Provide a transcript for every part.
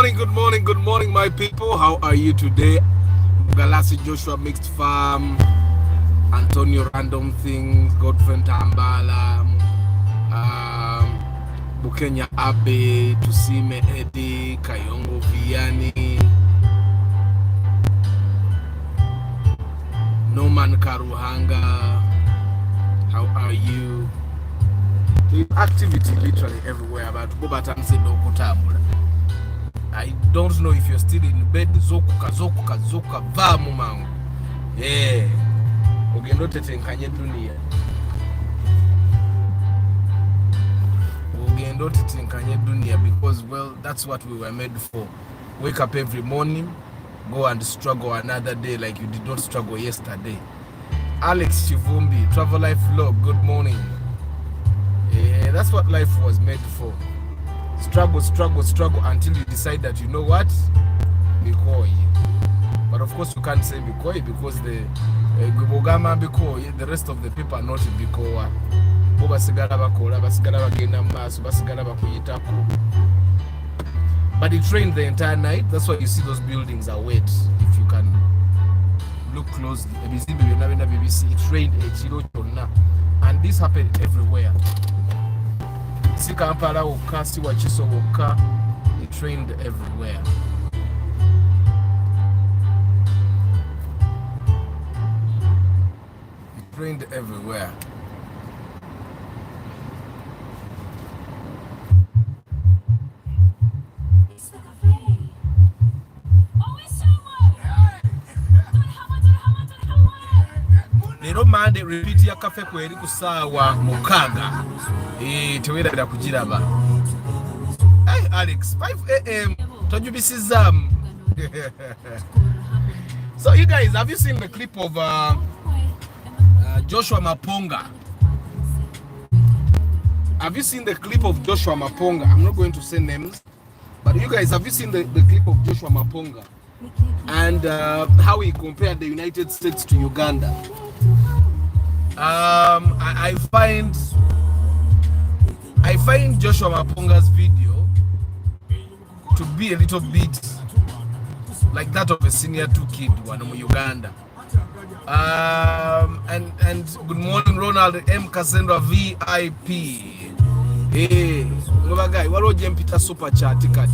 good morning, my people. How are you today? Galasi Joshua Mixed Farm, Antonio Random Things, Godfrey Tambala, Bukenya Abe, Tusime Eddie, Kayongo Viani, Norman Karuhanga. How are you? There's activity literally everywhere, but Bobatam said no kutambula. I don't know if you're still in bed. Zokuka vamu mangu. Yeah. Ugendo tetenkanye dunia. Ugendo tetenkanye dunia because, well, that's what we were made for. Wake up every morning, go and struggle another day like you did not struggle yesterday. Alex Chivumbi, Travel Life Vlog, good morning. Yeah, that's what life was made for. Struggle until you decide that, you know what, Bikoi. But of course you can't say Bikoi because the Gubogama Bikoi, the rest of the people are not Bikoa. But it rained the entire night. That's why you see those buildings are wet. If you can look closely, it rained and this happened everywhere. Si Kampala woka, si Wachiso woka, it rained everywhere. It rained everywhere. Lero Monday repeat ya cafe kweri kusawa mukaga. Tewera da kujiraba. Hey Alex, 5 a.m. Tojubisizam. So you guys, have you seen the clip of Joshua Maponga? Have you seen the clip of Joshua Maponga? I'm not going to say names, but you guys, have you seen the clip of Joshua Maponga and how he compared the United States to Uganda? I find Joshua Maponga's video to be a little bit like that of a senior 2 kid one in Uganda. And good morning, Ronald M. Cassandra VIP. Hey, guy, what would you Peter super chat ticket?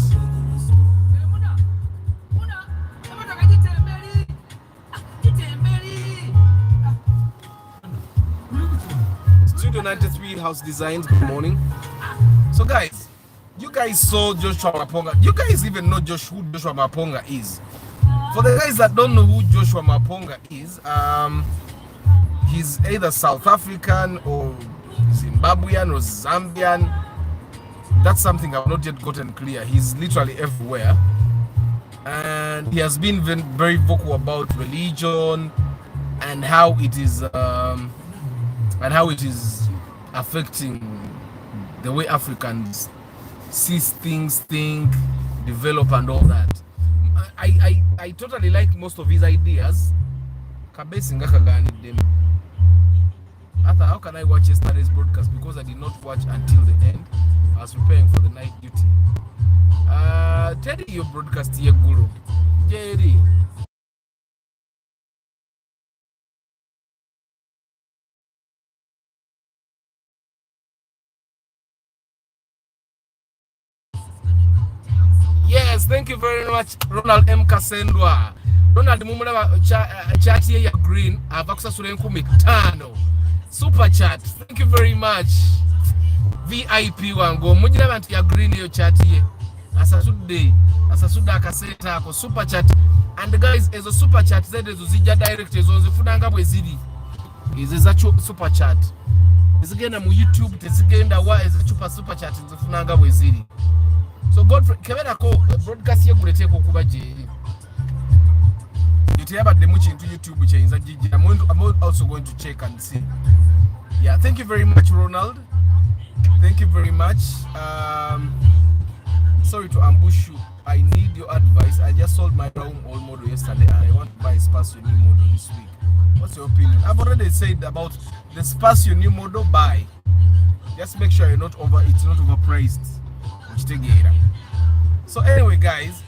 Studio 93 House Designs, good morning. So guys, you guys saw Joshua Maponga. You guys even know who Joshua Maponga is. For the guys that don't know who Joshua Maponga is, he's either South African or Zimbabwean or Zambian. That's something I've not yet gotten clear. He's literally everywhere. And he has been very vocal about religion and how it is affecting the way Africans see things, think, develop, and all that. I totally like most of his ideas. How can I watch yesterday's broadcast? Because I did not watch until the end. I was preparing for the night duty. Teddy, your broadcast here, Guru. Jerry. Yes, thank you very much, Ronald M. Cassandra. Ronald Mumura chat here, you're green. I've access to the super chat. Thank you very much. VIP wango. Mujina bantu ya green yo chat here. Asasuda kaseta ako super chat. And guys, as a super chat, zede zuzija direct ezo zifudanga bwezidi. Is a super chat. Ezigenda mu YouTube, tezigenda wa ezichupa super chat zifunanga bwezidi. So Godfrey, kebera ko broadcast yegulete ko kuba je. Yitiyaba demuchi into YouTube chainza jiji. I'm also going to check and see. Yeah, thank you very much, Ronald. Thank you very much. Sorry to ambush you. I need your advice. I just sold my own old model yesterday and I want to buy a Spacio new model this week. What's your opinion? I've already said about the Spacio new model buy. Just make sure it's not overpriced. So anyway, guys,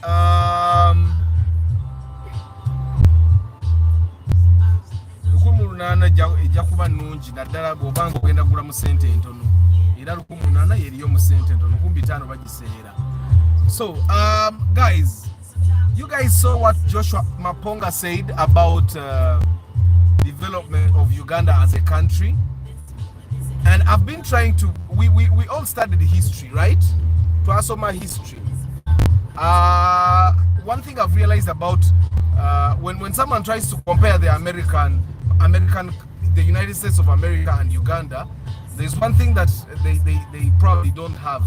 lukumunana ejja kuba nnungi naddala bw'obanga ogenda kugula mu ssente entono era 1800 yeriyo mu ssente entono 500 bagiseera. So guys, you guys saw what Joshua Maponga said about development of Uganda as a country, and I've been trying to we all studied history, right? Twasoma history. One thing I've realized about when someone tries to compare the the United States of America and Uganda, there's one thing that they probably don't have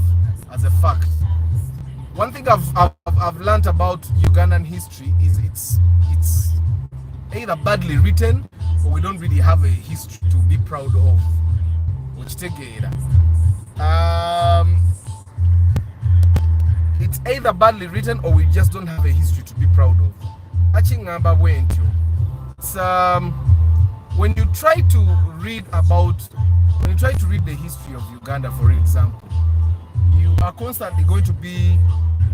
as a fact. One thing I've learned about Ugandan history is it's either badly written or we don't really have a history to be proud of. It's either badly written or we just don't have a history to be proud of. It's when you try to read the history of Uganda, for example, you are constantly going to be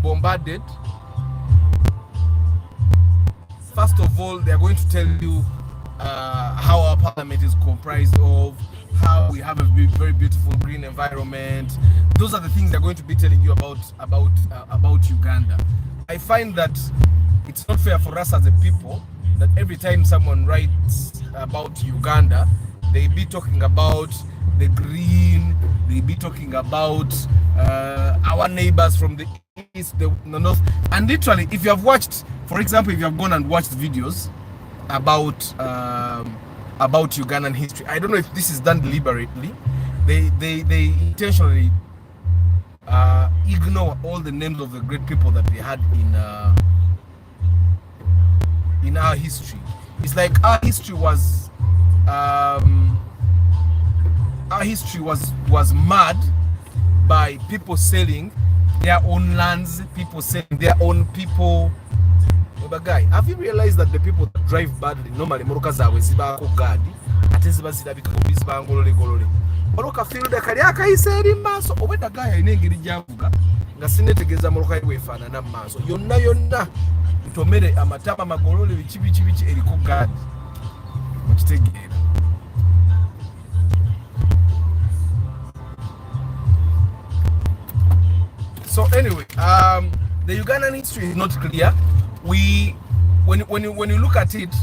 bombarded. First of all, they are going to tell you how our parliament is comprised of, how we have a very beautiful green environment. Those are the things they're going to be telling you about Uganda. I find that it's not fair for us as a people that every time someone writes about Uganda, they be talking about the green, they be talking about our neighbors from the east, the north. And literally, if you have watched, for example, if you have gone and watched videos about Ugandan history, I don't know if this is done deliberately. They intentionally ignore all the names of the great people that we had in our history. It's like our history was mad by people selling their own lands, people selling their own people. But guy, have you realized that the people that drive badly normally motoka zaabwe zibaako gaadi ate ziba zirabika ziba ngolole oloka field kali akayise eri maaso obwedda gaaya alina engeri gy'avuga nga sinetegeeza motoka ye bwefaanana mu maaso yonna ntomere amatama magolole biki eriko gaadi mukitegeera. So anyway, the Ugandan history is not clear. When you look at it,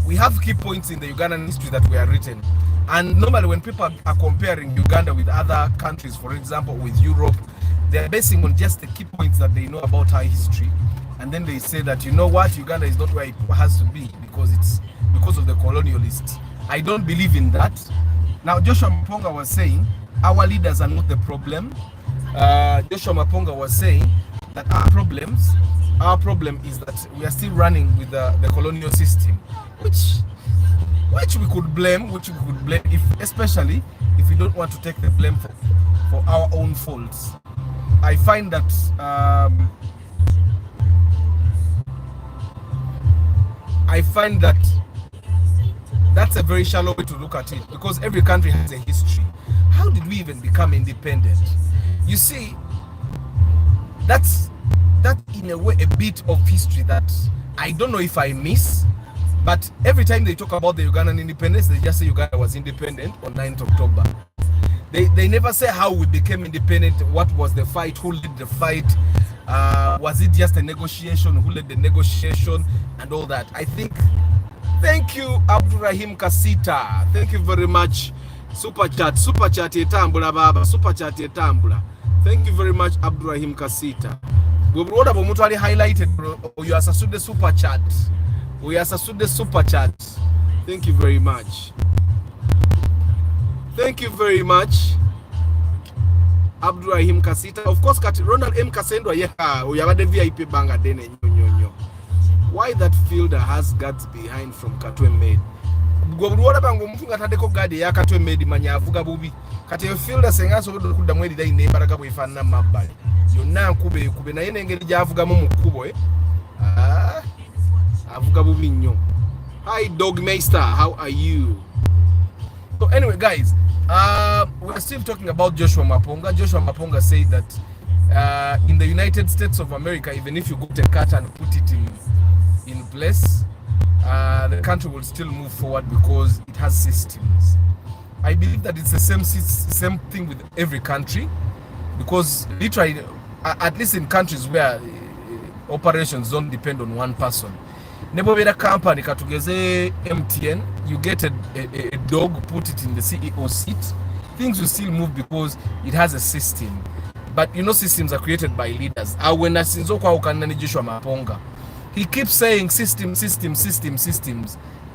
we have key points in the Ugandan history that were written, and normally when people are comparing Uganda with other countries, for example with Europe, they're basing on just the key points that they know about our history, and then they say that, you know what, Uganda is not where it has to be because of the colonialists. I don't believe in that. Now Joshua Maponga was saying our leaders are not the problem. Joshua Maponga was saying that our problem is that we are still running with the colonial system, which we could blame, especially if we don't want to take the blame for our own faults. I find that that's a very shallow way to look at it, because every country has a history. How did we even become independent? You see, that's in a way a bit of history that I don't know if I miss, but every time they talk about the Ugandan independence, they just say Uganda was independent on 9th October. They never say how we became independent, what was the fight, who led the fight, was it just a negotiation, who led the negotiation, and all that. I think, thank you Abdurrahim Kasita, thank you very much. Super chat etambula baba, super chat etambula. Thank you very much Abdurrahim Kasita. We brought up omuntu ali highlighted, you are the super chat. We are the super chat. Thank you very much. Thank you very much Abdurrahim Kasita. Of course kati Ronald M Kasendwa uyabade VIP banga dene nyonyo. Why that fielder has guards behind from Katwe Made? Gobulwora bango mfunga tadeko gadi ya Katwe Made manya avuga bubi. Kati fielder sengaso kudda mwedi dai ne baraka bwifana mabali. Yonna nkube naye nengeri gyavugamu mu kkubo avuga bubi nnyo. Hi Dogmeister, how are you? So anyway guys, we're still talking about Joshua Maponga. Joshua Maponga said that In the United States of America, even if you got a cut and put it in place, the country will still move forward because it has systems. I believe that it's the same thing with every country, because literally, at least in countries where operations don't depend on one person. Nebobera company katugeze MTN, you get a dog, put it in the CEO seat, things will still move because it has a system. But you know, systems are created by leaders. When Asinzokwa Ukanani Joshua Maponga, he keeps saying systems,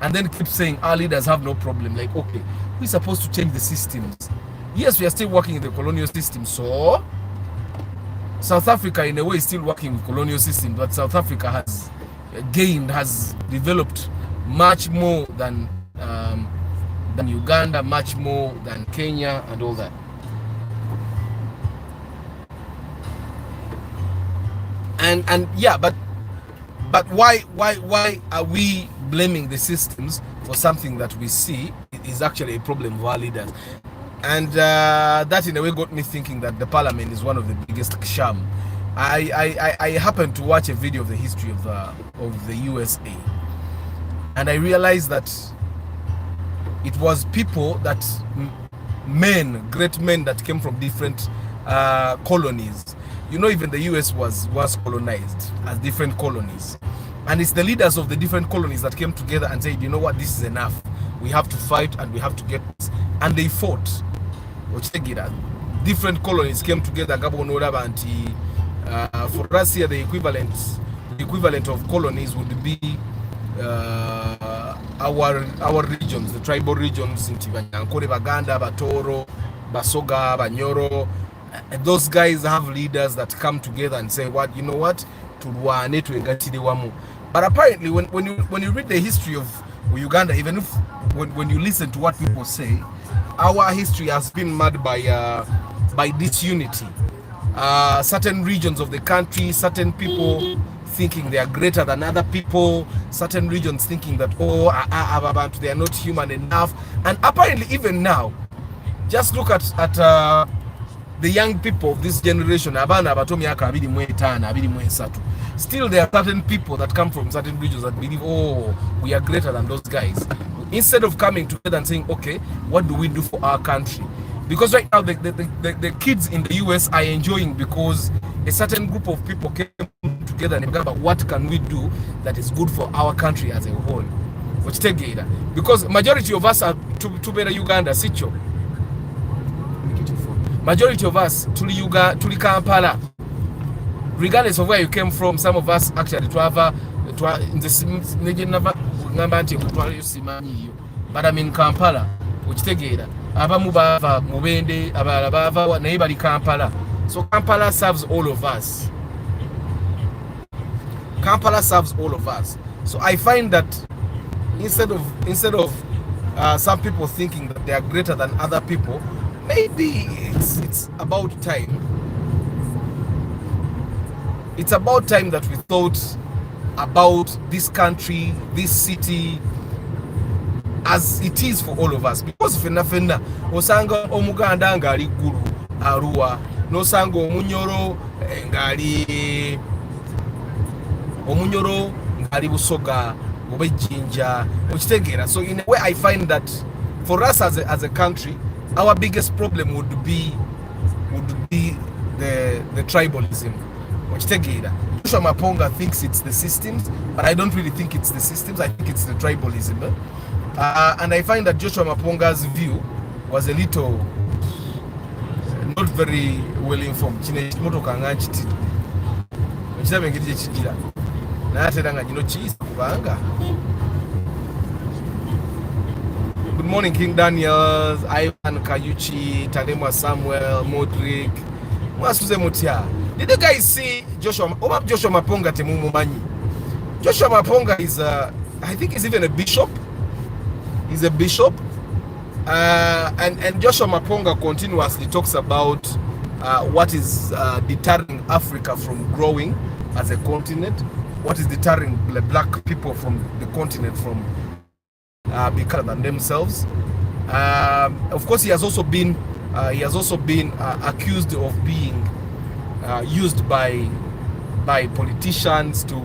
and then keeps saying our leaders have no problem. Like, okay, we're supposed to change the systems. Yes, we are still working in the colonial system, so South Africa in a way is still working with colonial system, but South Africa has developed much more than Uganda, much more than Kenya and all that. And yeah, but why are we blaming the systems for something that we see is actually a problem of our leaders? And that in a way got me thinking that the parliament is one of the biggest sham. I happened to watch a video of the history of the USA, and I realized that it was people that great men that came from different colonies. You know, even the US was colonized as different colonies, and it's the leaders of the different colonies that came together and said, you know what, this is enough. We have to fight and we have to get this. And they fought. Different colonies came together. For us here, the equivalent of colonies would be our regions, the tribal regions in Tibanyankore, Baganda, Batoro, Basoga, Banyoro. And those guys have leaders that come together and say, what, you know what, but apparently when you read the history of Uganda, even if when you listen to what people say, our history has been marred by disunity. Certain regions of the country, certain people thinking they are greater than other people, certain regions thinking that, oh, they are not human enough. And apparently even now, just look at the young people of this generation. Still there are certain people that come from certain regions that believe, oh, we are greater than those guys. Instead of coming together and saying, okay, what do we do for our country? Because right now the kids in the US are enjoying because a certain group of people came together and about what can we do that is good for our country as a whole. Because majority of us are to better Uganda, Sicho. Majority of us to Kampala. Regardless of where you came from, some of us actually in the but I'm in Kampala, which together. Abamubava, Mubende, Abalabava, neighbor Kampala. So Kampala serves all of us. Kampala serves all of us. So I find that instead of some people thinking that they are greater than other people, maybe it's about time. It's about time that we thought about this country, this city, as it is for all of us. Because fena osanga omuganda ngali guru Arua, no sango omunyoro ngali busoga obejinja okitegeera. So in a way I find that for us as a country, our biggest problem would be the tribalism. Joshua Maponga thinks it's the systems, but I don't really think it's the systems. I think it's the tribalism. And I find that Joshua Maponga's view was a little not very well informed. Good morning, King Daniels, Ivan Kayuchi, Tadema Samuel, Modric. Did you guys see Joshua Maponga Temumumanyi? Joshua Maponga is I think he's even a bishop. He's a bishop. And Joshua Maponga continuously talks about what is deterring Africa from growing as a continent, what is deterring the black people from the continent from becoming than themselves. Of course, he has also been accused of being used by politicians to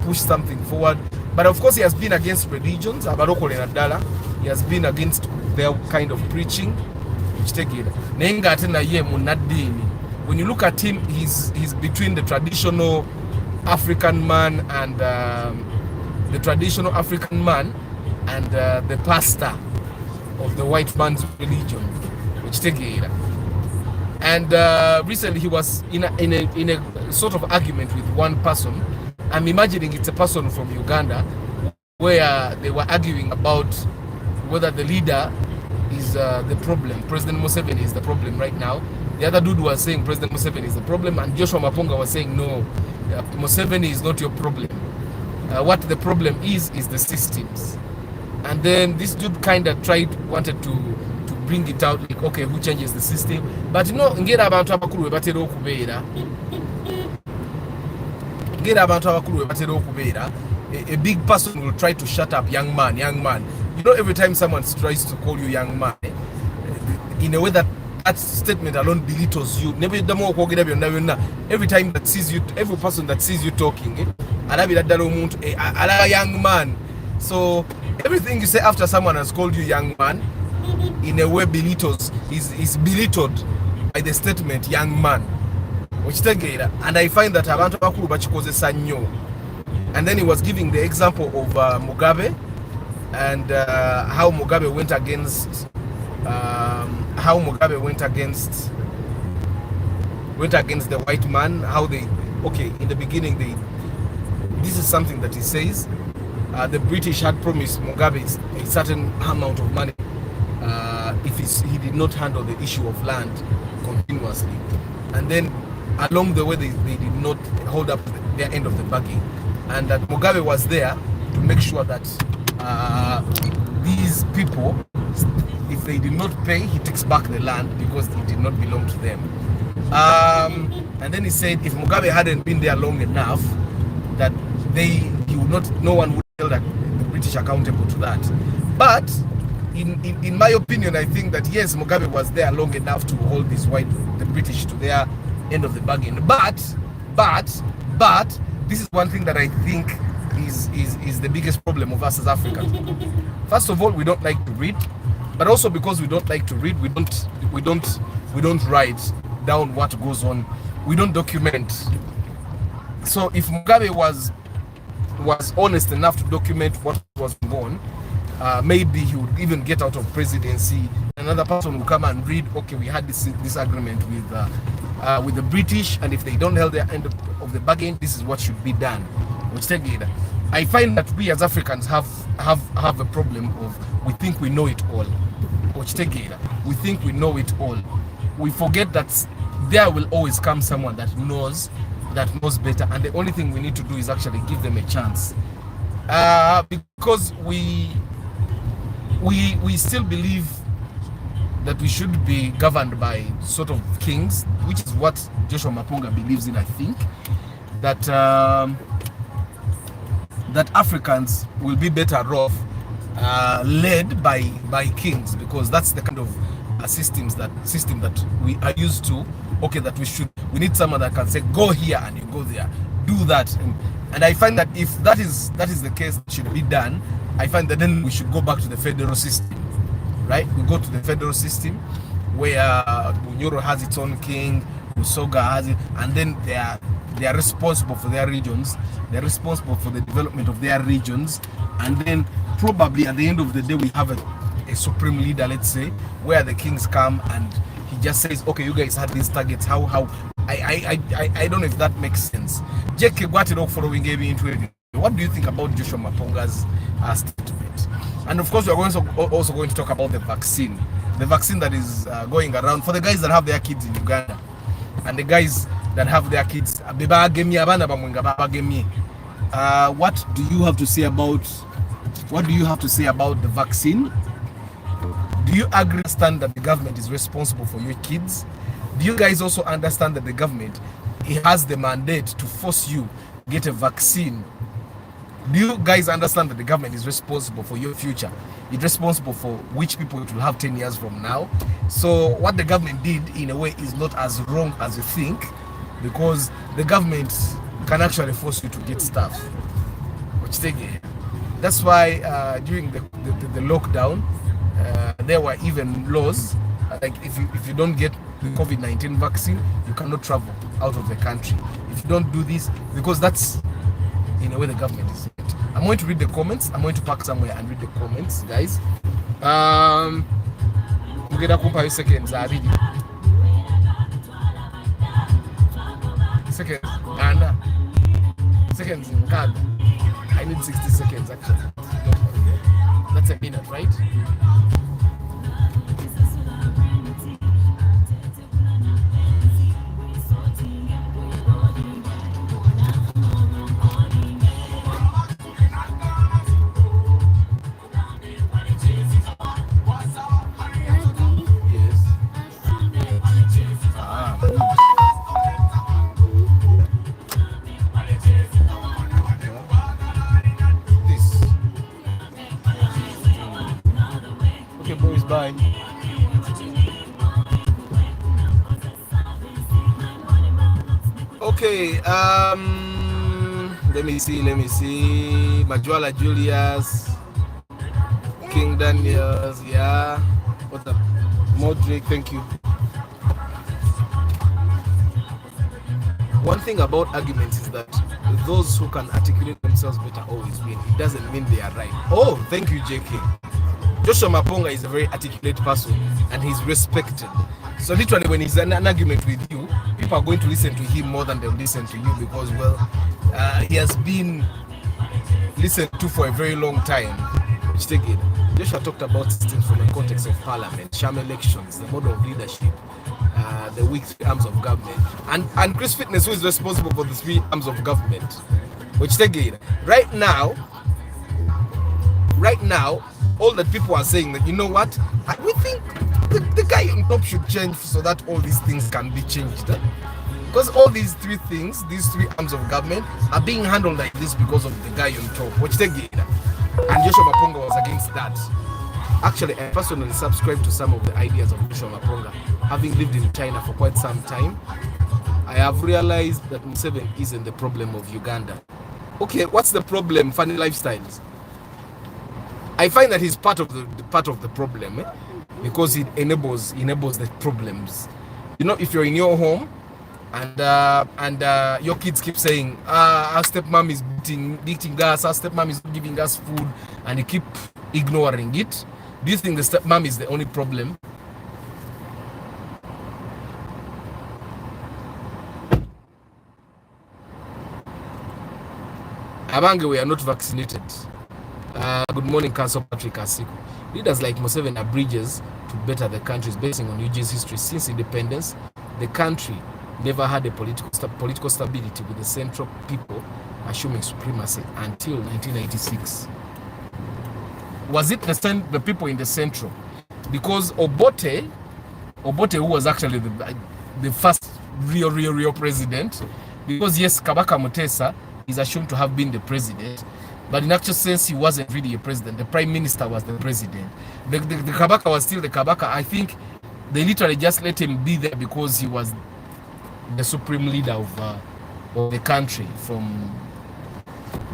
push something forward. But of course, he has been against religions. He has been against their kind of preaching. When you look at him, he's between the traditional African man and the pastor of the white man's religion. And recently he was in a sort of argument with one person. I'm imagining it's a person from Uganda, where they were arguing about whether the leader is the problem. President Museveni is the problem right now. The other dude was saying President Museveni is the problem, and Joshua Maponga was saying no, Museveni is not your problem. What the problem is the systems. And then this dude wanted to bring it out, like, okay, who changes the system? But you know, ngera abantu abakulu we batera okubeera, a big person will try to shut up young man. You know, every time someone tries to call you young man, in a way that statement alone belittles you. Every time that sees you, every person that sees you talking, a young man. So everything you say after someone has called you young man, in a way belittles, is belittled by the statement young man. And I find that abantu bakulu bakikozesa nnyo. And then he was giving the example of Mugabe, and how Mugabe went against the white man. How in the beginning this is something that he says, the British had promised Mugabe a certain amount of money if he did not handle the issue of land continuously, and then along the way they did not hold up their end of the bargain, and that Mugabe was there to make sure that these people, if they did not pay, he takes back the land because it did not belong to them. And then he said if Mugabe hadn't been there long enough, that no one would hold the British accountable to that. But in my opinion, I think that yes, Mugabe was there long enough to hold the British to their end of the bargain. But this is one thing that I think is the biggest problem of us as Africans. First of all, we don't like to read, but also because we don't like to read, we don't write down what goes on. We don't document. So if Mugabe was honest enough to document what was going on, maybe he would even get out of presidency. Another person will come and read, okay, we had this agreement with the British, and if they don't hold their end of the bargain, this is what should be done. I find that we as Africans have a problem of we think we know it all. We think we know it all. We forget that there will always come someone that knows better, and the only thing we need to do is actually give them a chance. Because we still believe that we should be governed by sort of kings, which is what Joshua Maponga believes in. I think that that Africans will be better off led by kings, because that's the kind of system that we are used to. Okay, that we need someone that can say go here and you go there, do that, and I find that if that is the case, that should be done. I find that then we should go back to the federal system, right? We go to the federal system where Bunyoro has its own king, Usoga has it, and then they are responsible for their regions. They're responsible for the development of their regions, and then probably at the end of the day we have a supreme leader, let's say, where the kings come and he just says, okay, you guys had these targets. How I don't know if that makes sense. What do you think about Joshua Maponga's statement? And of course, we are also going to talk about the vaccine that is going around for the guys that have their kids in Uganda, and the guys that have their kids. What do you have to say about the vaccine? Do you understand that the government is responsible for your kids? Do you guys also understand that the government has the mandate to force you to get a vaccine? Do you guys understand that the government is responsible for your future? It's responsible for which people it will have 10 years from now. So what the government did, in a way, is not as wrong as you think. because the government can actually force you to get stuff. Which that's why during the lockdown, there were even laws like if you don't get the COVID-19 vaccine, you cannot travel out of the country. If you don't do this, because that's in a way the government is. I'm going to read the comments. I'm going to park somewhere and read the comments, guys. We'll get a seconds. I read it. Seconds. Seconds in card. I need 60 seconds actually. That's a minute, right? Bye. Okay, let me see. Majuala Julius, King Daniels, yeah. What's up? Modric, thank you. One thing about arguments is that those who can articulate themselves better always win. It doesn't mean they are right. Oh, thank you, JK. Joshua Maponga is a very articulate person and he's respected. So literally when he's in an argument with you, people are going to listen to him more than they'll listen to you because, well, he has been listened to for a very long time. Joshua talked about systems from the context of parliament, sham elections, the model of leadership, the weak three arms of government, and Chris Fitness, who is responsible for the three arms of government. Which right now, all that people are saying that, you know what, we think the guy on top should change so that all these things can be changed. Because all these three things, these three arms of government are being handled like this because of the guy on top. Which and Joshua Maponga was against that. Actually, I personally subscribe to some of the ideas of Joshua Maponga. Having lived in China for quite some time, I have realized that Museveni isn't the problem of Uganda. Okay, what's the problem? Funny lifestyles. I find that he's part of the problem, because it enables the problems. You know, if you're in your home and your kids keep saying, our stepmom is beating us, our stepmom is giving us food, and you keep ignoring it, do you think the stepmom is the only problem? Abange, we are not vaccinated. Good morning, Council Patrick Asiku. Leaders like Museveni are bridges to better the countries, basing on UG's history. Since independence, the country never had a political stability, with the central people assuming supremacy until 1996. Was it the people in the central? Because Obote, who was actually the first real president, because yes, Kabaka Mutesa is assumed to have been the president, but in actual sense, he wasn't really a president. The prime minister was the president. The Kabaka was still the Kabaka. I think they literally just let him be there because he was the supreme leader of the country. From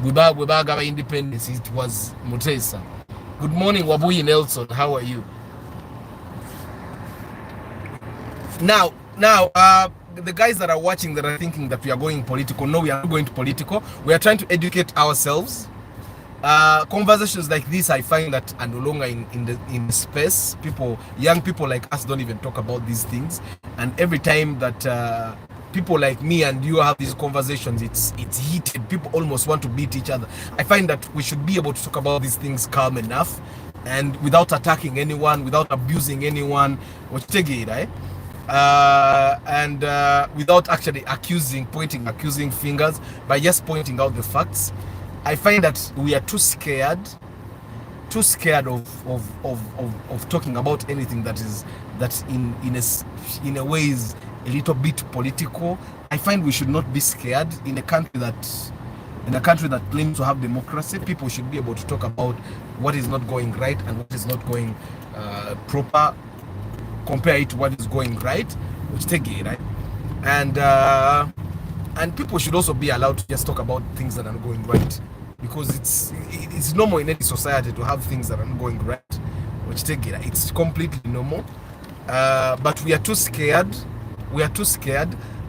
Wibagawa independence, it was Mutesa. Good morning, Wabuyi Nelson. How are you? Now, the guys that are watching that are thinking that we are going political, no, we are not going to political. We are trying to educate ourselves. Conversations like this, I find that are no longer in space. Young people like us don't even talk about these things. And every time that people like me and you have these conversations, it's heated. People almost want to beat each other. I find that we should be able to talk about these things calm enough, and without attacking anyone, without abusing anyone, right? And without actually pointing accusing fingers, by just pointing out the facts. I find that we are too scared of talking about anything that's in a way is a little bit political. I find we should not be scared in a country that claims to have democracy. People should be able to talk about what is not going right and what is not going proper, compare it to what is going right, which take it, right? and people should also be allowed to just talk about things that are not going right, because it's normal in any society to have things that are not going right, which take it, it's completely normal. But we are too scared.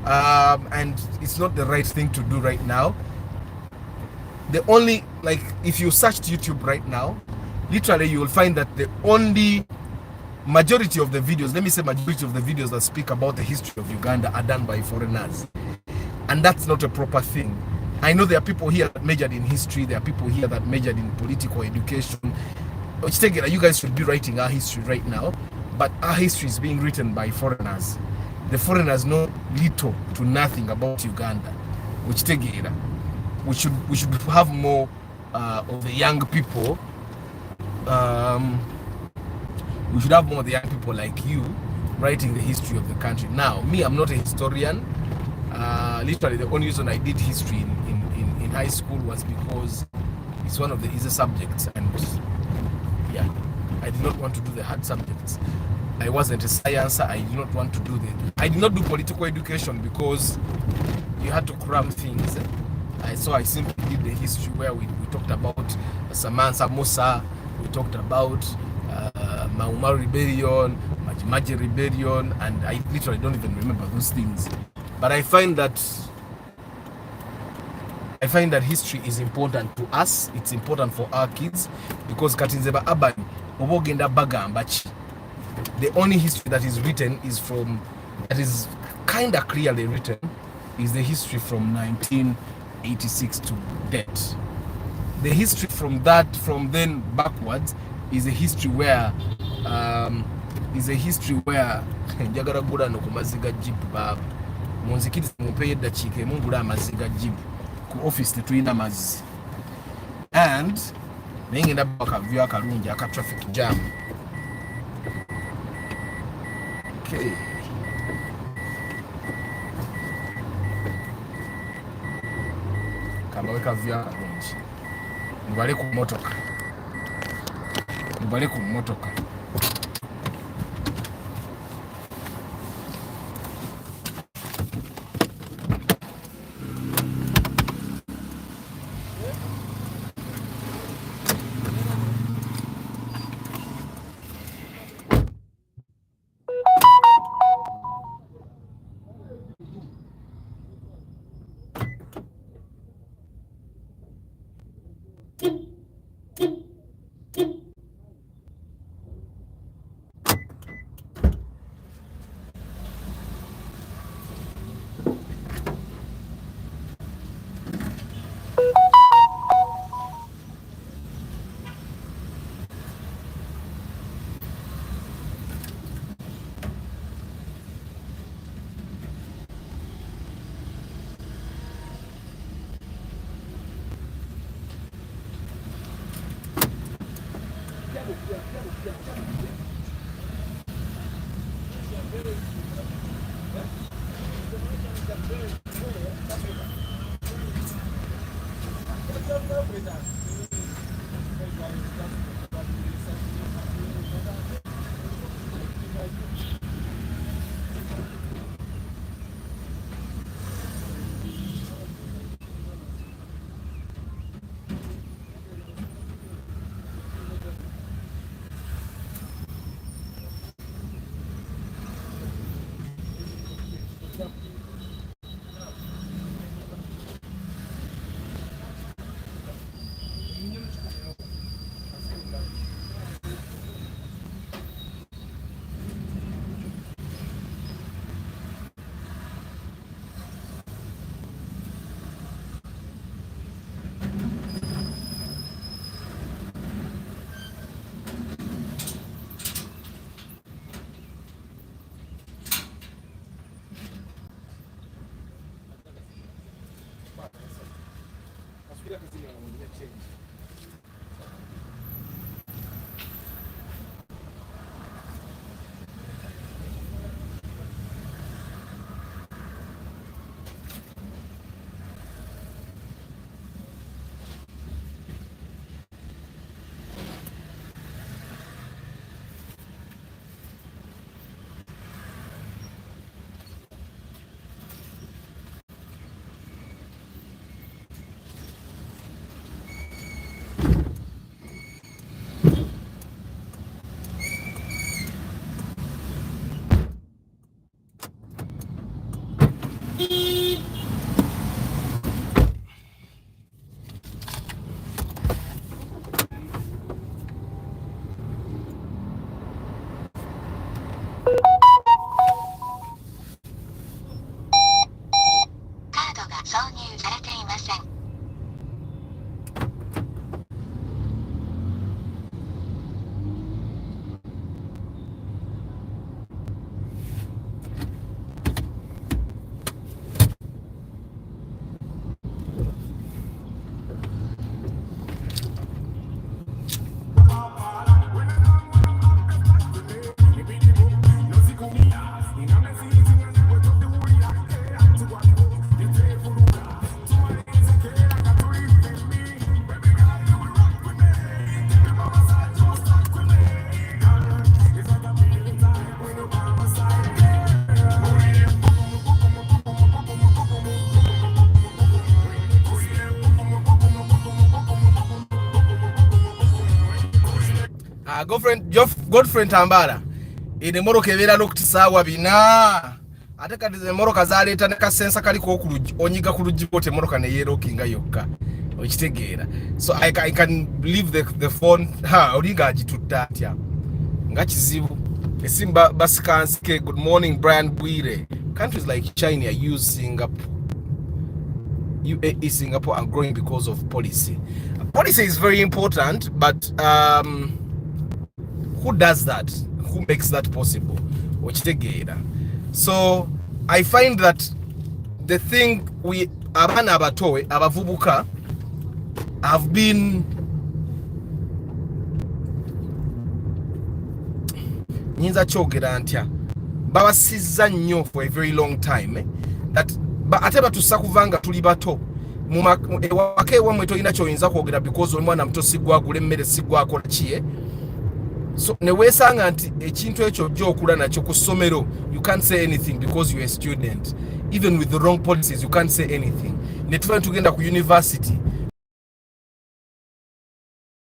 And it's not the right thing to do right now. The only, like, if you searched YouTube right now, literally you will find that the only majority of the videos, let me say majority of the videos that speak about the history of Uganda are done by foreigners. And that's not a proper thing. I know there are people here that majored in history, there are people here that majored in political education. You guys should be writing our history right now, but our history is being written by foreigners. The foreigners know little to nothing about Uganda. We should have more of the young people. We should have more of the young people like you writing the history of the country. Now, me, I'm not a historian. Literally, the only reason I did history in high school was because it's one of the easy subjects, and yeah, I did not want to do the hard subjects. I wasn't a sciencer. I did not want to do I did not do political education because you had to cram things. So I simply did the history where we talked about Samansa Musa, we talked about Mauma Rebellion, Majimaji Rebellion, and I literally don't even remember those things. But I find that history is important to us. It's important for our kids, because Katinzeba Abani, Obogenda Bagambachi, the only history that is written that is kind of clearly written, is the history from 1986 to date. The history from then backwards is a history where njagala gula no kumaziga jeep baba munzikiriza mumpeye dakiika emu ngula amaziga jeep ku office tetulina mazzi, and naye ngenda bakavyo akalungi aka traffic jam. Okay. Kabaweka vyo akalungi mubale ku motoka. Godfriend Tambala ene moroka ebeera locked saawa bina ate kati ze moroka zaleeta ne kasensa kaliko okuluji onyiga ku luji pote moroka ne yerokinga yokka okitegeera. So I can leave the phone olinga agitutta atya nga kizibu esimba basikanske. Good morning Brian Bwire. Countries like China use Singapore, UAE, Singapore are growing because of policy. Policy is very important, but who does that? Who makes that possible? So I find that the thing we abana abatowe abavubuka have been nyinza kyogera ntya babasizza nnyo for a very long time that ate batussa kuvanga tuli bato ewaka ewamwe tolina kyoyinza kwogera because omwana muto sigwagula emmere sigwakola kiye. So ne weesanga nti ekintu ekyo gy'okula nakyo ku ssomero you can't say anything because you're a student. Even with the wrong policies you can't say anything. Ne tuva tugenda ku university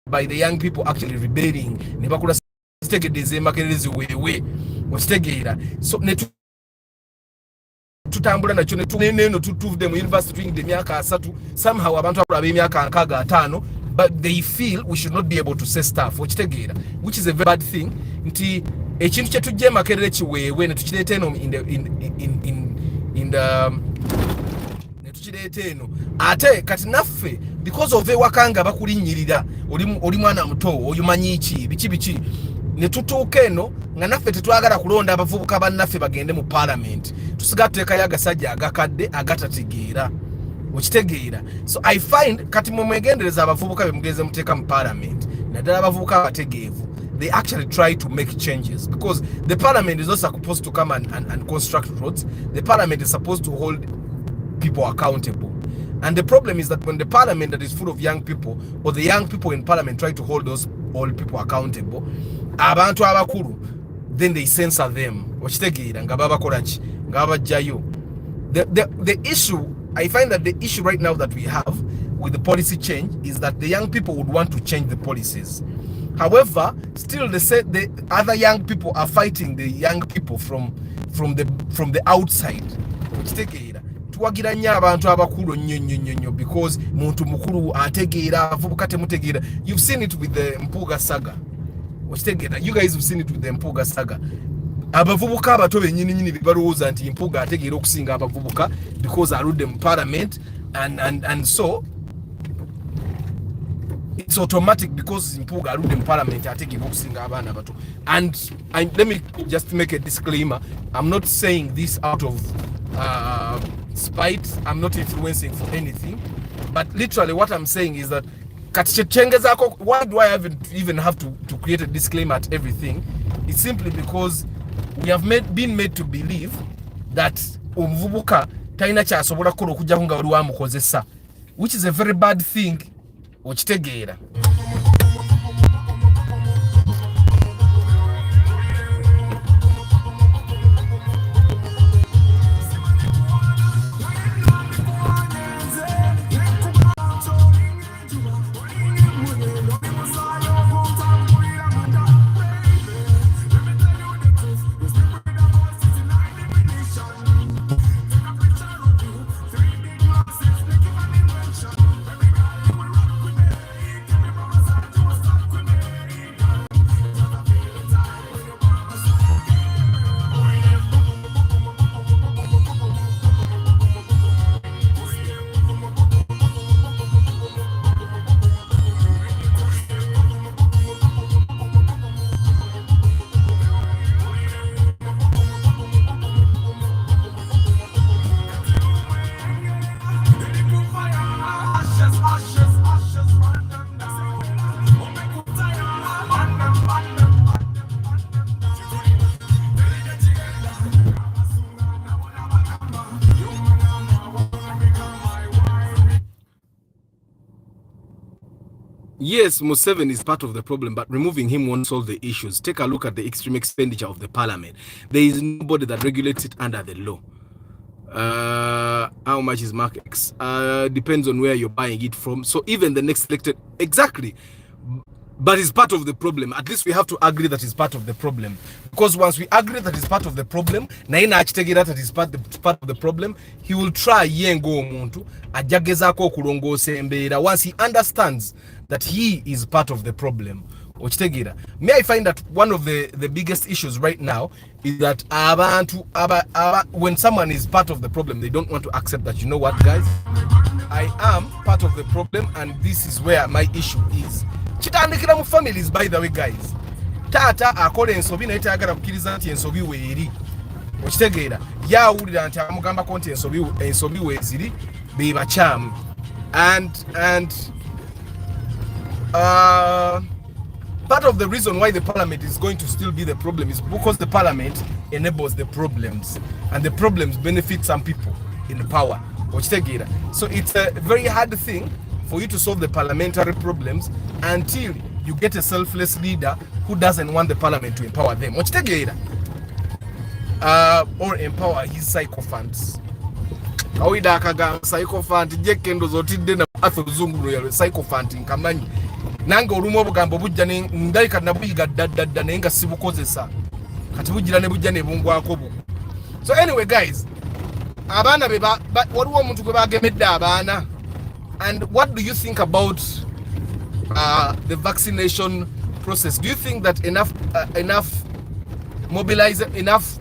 by the young people actually rebelling ne bakula zitegedeze makerezi wewe okitegeera. So ne tutambula nakyo neno tutuvude mu university tuyingide emyaka 3 somehow abantu abalaba emyaka 65 but they feel we should not be able to say stuff okitegeera, which is a very bad thing. Nti ekintu kye tujje makerere kiwewe ne tukireeta eno ne tukireeta eno ate kati naffe because of ewakanga bakulinyirira oli mwana muto oyumanyi ki biki ne tutuuka eno nga naffe tetwagala kulonda abavubuka bannaffe bagende mu parliament tusiga tuteekayo agasajja agakadde agatategeera okitegeera. So I find kati mwegendereza abavubuka bemugeze muteeka mu parliament naddala abavubuka abategeevu they actually try to make changes because the parliament is not supposed to come and construct roads. The parliament is supposed to hold people accountable. And the problem is that when the parliament that is full of young people or the young people in parliament try to hold those old people accountable, abantu abakulu, then they censor them okitegeera nga babakola ki nga babajjayo. The issue, I find that the issue right now that we have with the policy change is that the young people would want to change the policies. However, still the other young people are fighting the young people from the outside okitegeera. Tuwagira nnyo abantu abakulu nnyo because muntu mukulu ategeera avubuka temutegeera. You've seen it with the Mpuga saga. You guys have seen it with the Mpuga saga. Abavubuka abato bennyini balowooza nti Mpuga ategeera okusinga abavubuka because aludde mu parliament and so it's automatic because Mpuga aludde mu parliament ategeera okusinga abaana abato. And let me just make a disclaimer. I'm not saying this out of spite. I'm not influencing for anything, but literally what I'm saying is that why do I even have to create a disclaimer at everything? It's simply because we have been made to believe that omuvubuka talina kyasobola kukola okujja nga wali wamukozesa, which is a very bad thing okitegeera. Yes, Museveni is part of the problem, but removing him won't solve the issues. Take a look at the extreme expenditure of the parliament. There is nobody that regulates it under the law. How much is Mark X? Depends on where you're buying it from. So even the next elected, exactly. but it's part of the problem. At least we have to agree that it's part of the problem. Because once we agree that it's part of the problem, naina achitegera that is part of the problem, he will try yengo omuntu ajagezako kulongosa embeera once he understands that he is part of the problem. May I find that one of the biggest issues right now is that when someone is part of the problem, they don't want to accept that, you know what, guys, I am part of the problem and this is where my issue is. Kitandikira mu families, by the way, guys. Tata akola ensobi naye tayagala kukkiriza nti ensobi weeri. Okitegeera yawulira nti amugamba ko nti ensobi weeziri be bakyamu. And part of the reason why the parliament is going to still be the problem is because the parliament enables the problems, and the problems benefit some people in power. So it's a very hard thing for you to solve the parliamentary problems until you get a selfless leader who doesn't want the parliament to empower them. Or empower his sycophants. Sycophant jekendo zotidde na athuzungu ya sycophant nkamanyi. Nanga olumu obugambo bujja ndalika nabuyiga daddadda naye nga sibukozesa. Kati bujjira ne bujja ne bungwako bu. So anyway, guys, abaana waliwo omuntu gwe bagemedde abaana. And what do you think about the vaccination process? Do you think that enough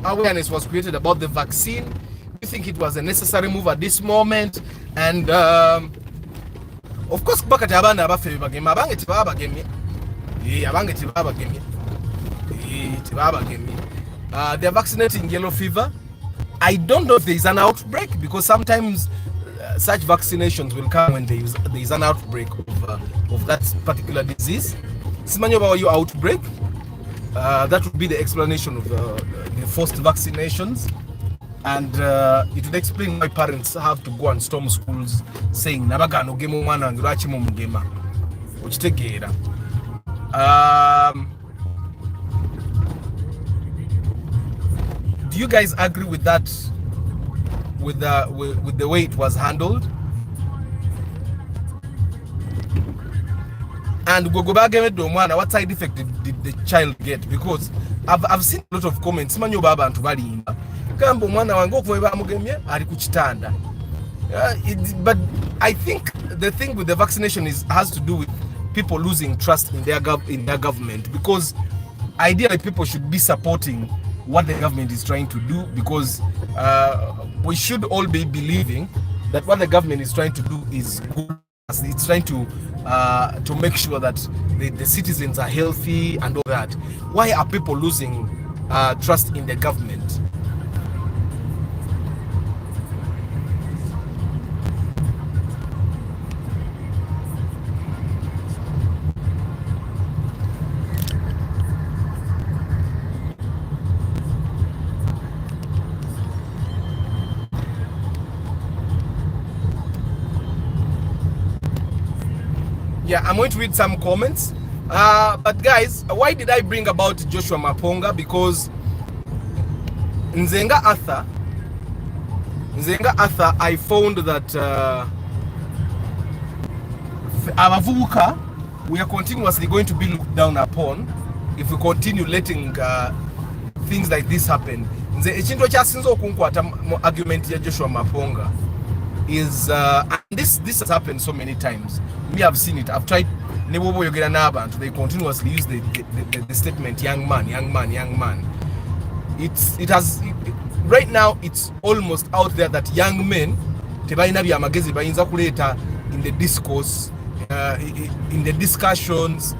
awareness was created about the vaccine? Do you think it was a necessary move at this moment? And of course, bakati abaana abafe bagema abange tibabagemye. Abange tibabagemye. They're vaccinating yellow fever. I don't know if there is an outbreak, because sometimes such vaccinations will come when there is an outbreak of that particular disease. Simanyo about your outbreak. That would be the explanation of the forced vaccinations, and it would explain why parents have to go and storm schools saying nabagano gemo mwana ngirachi mu mugema okitegeera. Do you guys agree with that, with the way it was handled? And what side effect did the child get? Because I've seen a lot of comments. But I think the thing with the vaccination has to do with people losing trust in their government, because ideally people should be supporting what the government is trying to do, because we should all be believing that what the government is trying to do is good. It's trying to make sure that the citizens are healthy and all that. Why are people losing trust in the government? Yeah, I'm going to read some comments. But guys, why did I bring about Joshua Maponga? Because Nzenga Arthur, I found that Abavubuka, we are continuously going to be looked down upon if we continue letting things like this happen. Echinto kyasinza okunkwata argument ya Joshua Maponga is this has happened so many times. Me, I've seen it. I've tried. They continuously use the statement young man. Right now it's almost out there that young men in the discourse, in the discussions,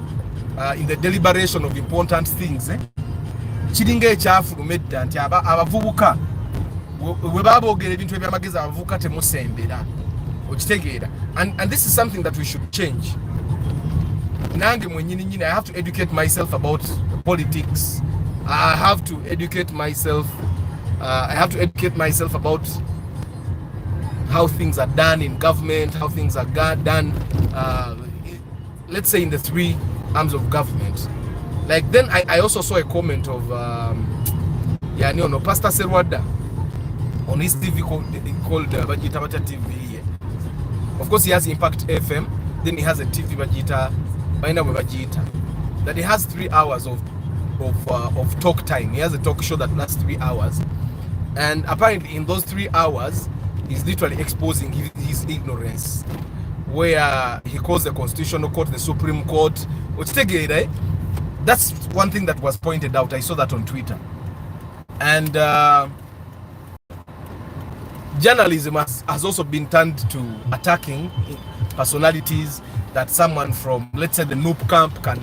in the deliberation of important things. Chiringa echafu medda nti abavubuka webabogera ebintu ebyamagezi abavubuka temusembera okitegeera, and this is something that we should change. Nange mwenyini I have to educate myself about politics. I have to educate myself about how things are done in government, how things are done let's say in the three arms of government. Like then I also saw a comment of Pastor Serwada on his TV called Bajita TV. Of course he has Impact FM, then he has a TV Bajita Bajita. that he has 3 hours of talk time. He has a talk show that lasts 3 hours, and apparently in those 3 hours he's literally exposing his ignorance, where he calls the Constitutional Court the Supreme Court. That's one thing that was pointed out. I saw that on Twitter. And journalism has also been turned to attacking personalities, that someone from, let's say, the NUP camp can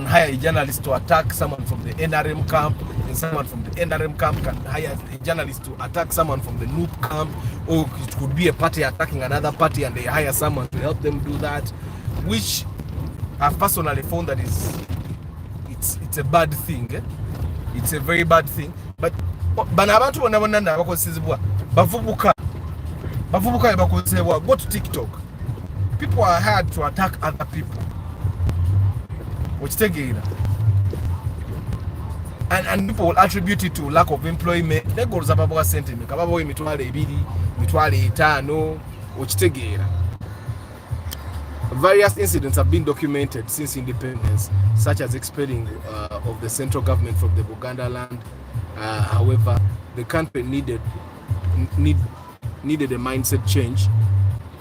hire a journalist to attack someone from the NRM camp, and someone from the NRM camp can hire a journalist to attack someone from the NUP camp, or it could be a party attacking another party and they hire someone to help them do that, which I've personally found that it's a bad thing. It's a very bad thing. But abantu bonabona abakozesebwa bavubuka bakozesebwa, go to TikTok. People are hired to attack other people, which take it, and people will attribute it to lack of employment. They go to Zababa sentiment. Kababo mitwale ibili, mitwale itano, which take it. Various incidents have been documented since independence, such as expelling of the central government from the Uganda land. However, the country needed a mindset change,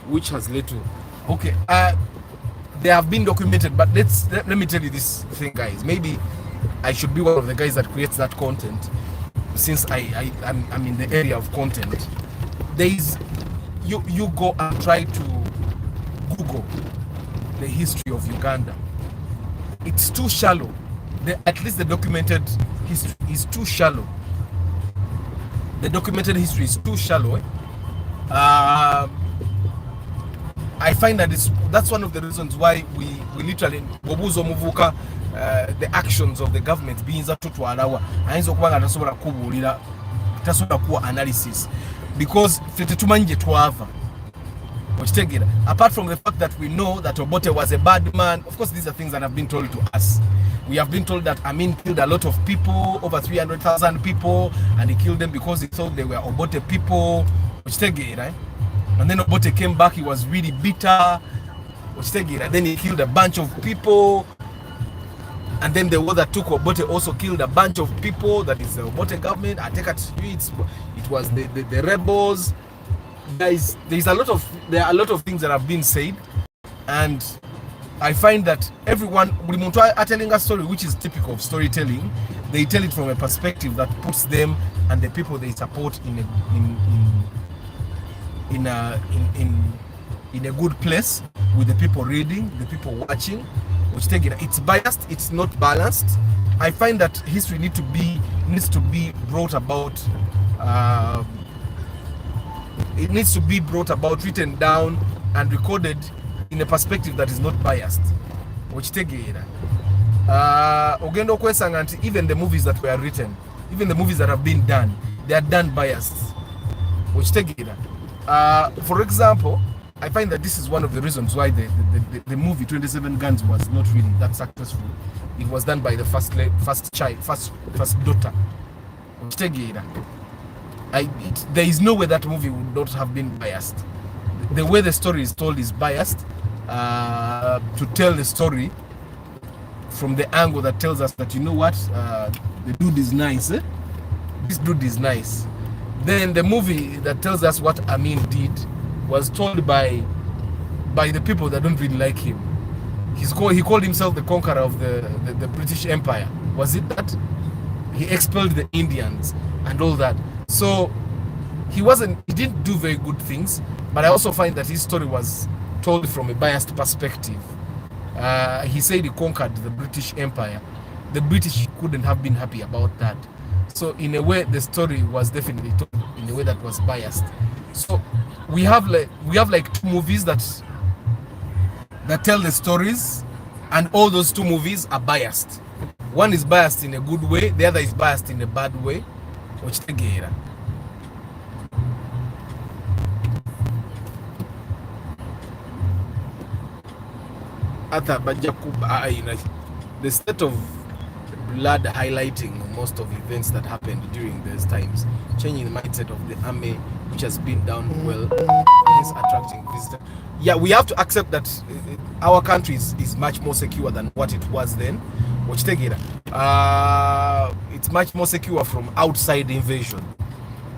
which has led to. Okay, they have been documented, but let me tell you this thing, guys. Maybe I should be one of the guys that creates that content, since I'm in the area of content. There is, you go and try to Google the history of Uganda. It's too shallow. At least the documented history is too shallow. The documented history is too shallow. I find that that's one of the reasons why we literally the actions of the government being analysis, because apart from the fact that we know that Obote was a bad man. Of course, these are things that have been told to us. We have been told that Amin killed a lot of people, over 300,000 people, and he killed them because he thought they were Obote people. Right? And then Obote came back, he was really bitter. And then he killed a bunch of people. And then the war that took Obote also killed a bunch of people. That is the Obote government. I take it was the rebels. There are a lot of things that have been said, and I find that everyone are telling a story which is typical of storytelling. They tell it from a perspective that puts them and the people they support in a good place, with the people reading, the people watching, which take it. It's biased. It's not balanced. I find that history needs to be brought about. It needs to be brought about, written down, and recorded in a perspective that is not biased. Which take it. Ogendo Kwesanganti, even the movies that were written, even the movies that have been done, they are done biased. Which take it. For example, I find that this is one of the reasons why the movie 27 Guns was not really that successful. It was done by the first daughter. Which take it. There is no way that movie would not have been biased. The way the story is told is biased. To tell the story from the angle that tells us that, you know what, the dude is nice. This dude is nice. Then the movie that tells us what Amin did was told by the people that don't really like him. He called himself the conqueror of the British Empire. Was it that? He expelled the Indians and all that. So he didn't do very good things, but I also find that his story was told from a biased perspective. He said he conquered the British Empire. The British couldn't have been happy about that. So in a way, the story was definitely told in a way that was biased. So we have like two movies that tell the stories, and all those two movies are biased. One is biased in a good way, the other is biased in a bad way. The state of blood highlighting most of events that happened during those times, changing the mindset of the army, which has been done well, is attracting visitors. Yeah, we have to accept that our country is much more secure than what it was then. It's much more secure from outside invasion,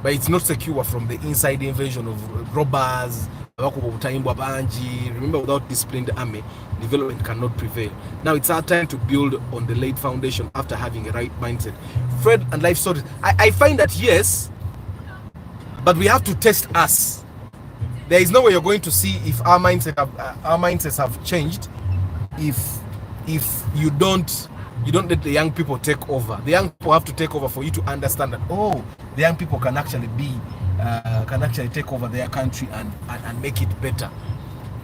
but it's not secure from the inside invasion of robbers. Remember, without disciplined army, development cannot prevail. Now it's our time to build on the laid foundation after having a right mindset. Fred and life stories. I find that yes, but we have to test us. There is no way you're going to see if our mindsets have changed if you don't let the young people take over. The young people have to take over for you to understand that, oh, the young people can actually take over their country and make it better.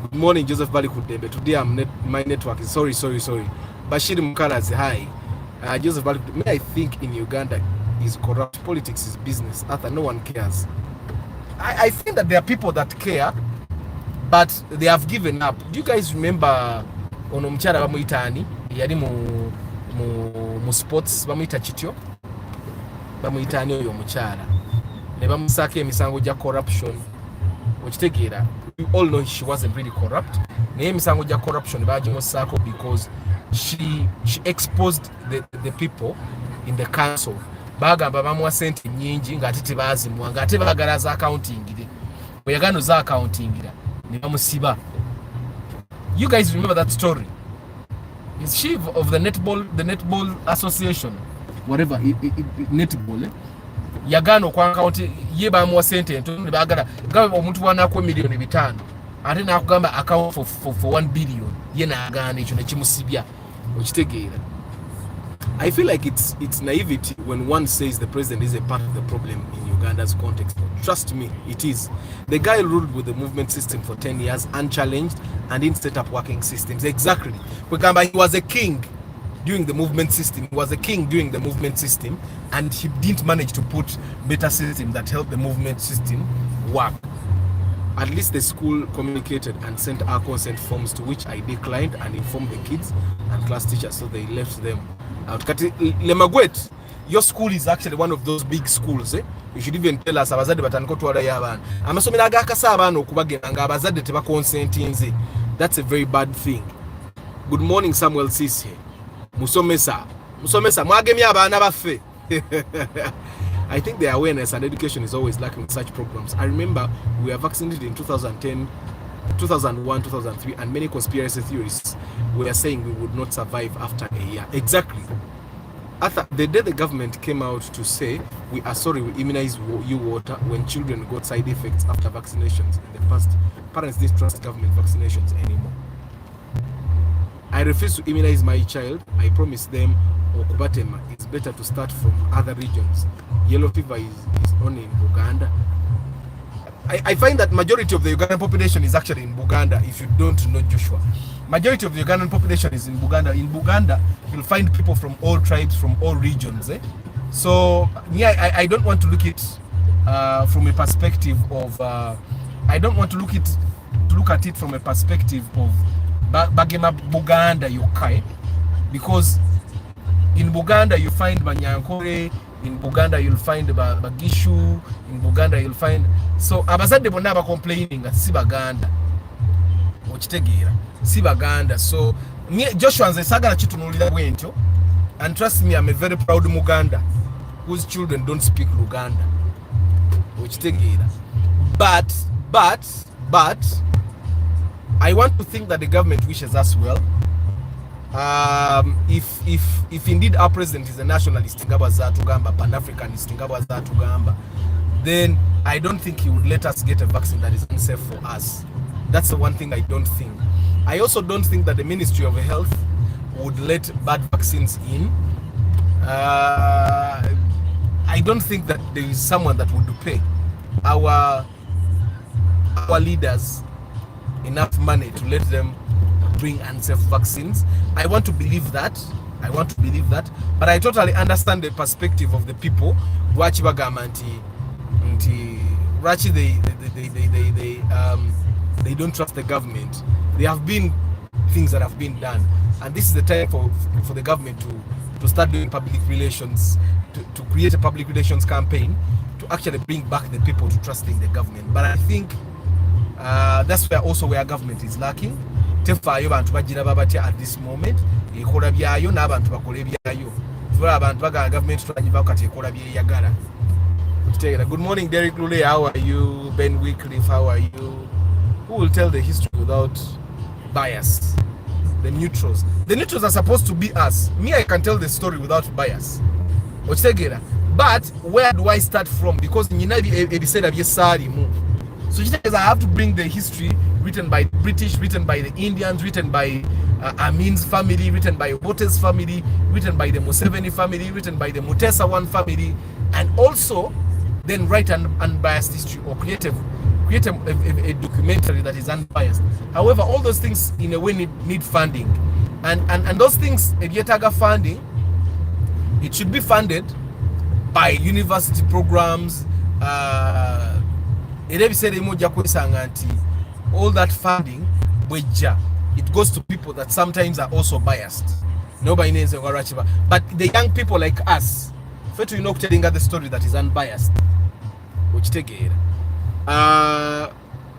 Good morning, Joseph Balikudebe. Today my network is sorry. Bashir Mukalazi, hi. Joseph Balikudebe, I think in Uganda is corrupt. Politics is business. Arthur, no one cares. I think that there are people that care, but they have given up. Do you guys remember ono mchara bamuitani yali mu sports bamuita Chityo, bamuitani oyo muchara ne bamusaka emisango ja corruption okitegeera? You all know she wasn't really corrupt. Naye emisango ja corruption bagimusako because she exposed the people in the council. Bagamba bamuwa sente nyingi ngati tebazimuwa ngati bagala za accounting ide oyagano za accounting ida ne bamusiba. You guys remember that story? Is she of the netball association, whatever netball yagano kwa account ye bamuwa sente nto ne bagala gaba omuntu wanako million 5 ate nakugamba account for 1 billion ye na agana ekyo ne kimusibya okitegeera. I feel like it's naivety when one says the president is a part of the problem in Uganda's context. Trust me, it is. The guy ruled with the movement system for 10 years unchallenged and didn't set up working systems. Exactly. He was a king during the movement system. He was a king during the movement system, and he didn't manage to put better system that helped the movement system work. At least the school communicated and sent our consent forms, to which I declined and informed the kids and class teachers, so they left them out. Lemagwet, your school is actually one of those big schools. You should even tell us abazadde batandika twala y'abaana amasomero agakasa abaana okubagenda nga abazadde tebakonsentinze. That's a very bad thing. Good morning, Samuel Sisi. Musomesa mwagemye abaana baffe. I think the awareness and education is always lacking in such programs. I remember we were vaccinated in 2010, 2001, 2003, and many conspiracy theorists were saying we would not survive after a year. Exactly. After the day the government came out to say, we are sorry, we immunized you water when children got side effects after vaccinations in the past, parents didn't trust government vaccinations anymore. I refuse to immunize my child. I promise them, Okubatema, it's better to start from other regions. Yellow fever is only in Uganda. I find that majority of the Ugandan population is actually in Buganda, if you don't know Joshua. Majority of the Ugandan population is in Buganda. In Buganda, you'll find people from all tribes, from all regions. So, yeah, I don't want to look at it from a perspective of... I don't want to look at it from a perspective of Bagema Buganda Yokai, because in Buganda you find Banyankore, in Buganda you'll find Bagishu, in Buganda you'll find... So abazadde bonna complaining that si Baganda okitegeera si Baganda. So me Joshua nze sagala kitunulira bwentyo, and trust me, I'm a very proud Muganda whose children don't speak Luganda okitegeera. But I want to think that the government wishes us well. If indeed our president is a nationalist, Pan-Africanist, then I don't think he would let us get a vaccine that is unsafe for us. That's the one thing I don't think. I also don't think that the Ministry of Health would let bad vaccines in. I don't think that there is someone that would pay our leaders enough money to let them bring unsafe vaccines. I want to believe that, but I totally understand the perspective of the people. They don't trust the government. There have been things that have been done, and this is the time for the government to start doing public relations, to create a public relations campaign to actually bring back the people to trusting the government. But I think that's where government is lacking. tefaayo bantu bagiraba batya at this moment ekola byayo n'abantu bakola ebyayo tuba abantu bagala government twanyiva kati ekola byeyagala. Good morning Derek Lule, how are you? Ben Wycliffe, how are you? Who will tell the history without bias? The neutrals are supposed to be us. Me, I can tell the story without bias. But where do I start from? Because so I have to bring the history written by the British, written by the Indians, written by Amin's family, written by Obote's family, written by the Museveni family, written by the Mutesa One family, and also then write an unbiased history or create a documentary that is unbiased. However, all those things in a way need funding, and those things, if you take funding, it should be funded by university programs. All that funding, it goes to people that sometimes are also biased. Nobody knows, but the young people like us, you know, telling the story that is unbiased.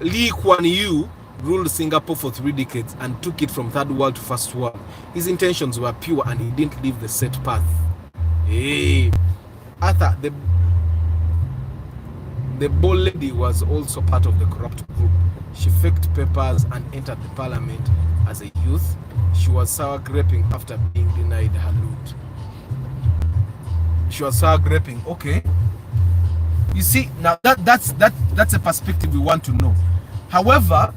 Lee Kuan Yew ruled Singapore for 3 decades and took it from third world to first world. His intentions were pure and he didn't leave the set path. Hey, Arthur, the bold lady was also part of the corrupt group. She faked papers and entered the parliament as a youth. She was sour graping after being denied her loot. She was sour graping. Okay. You see, now that's a perspective we want to know. However,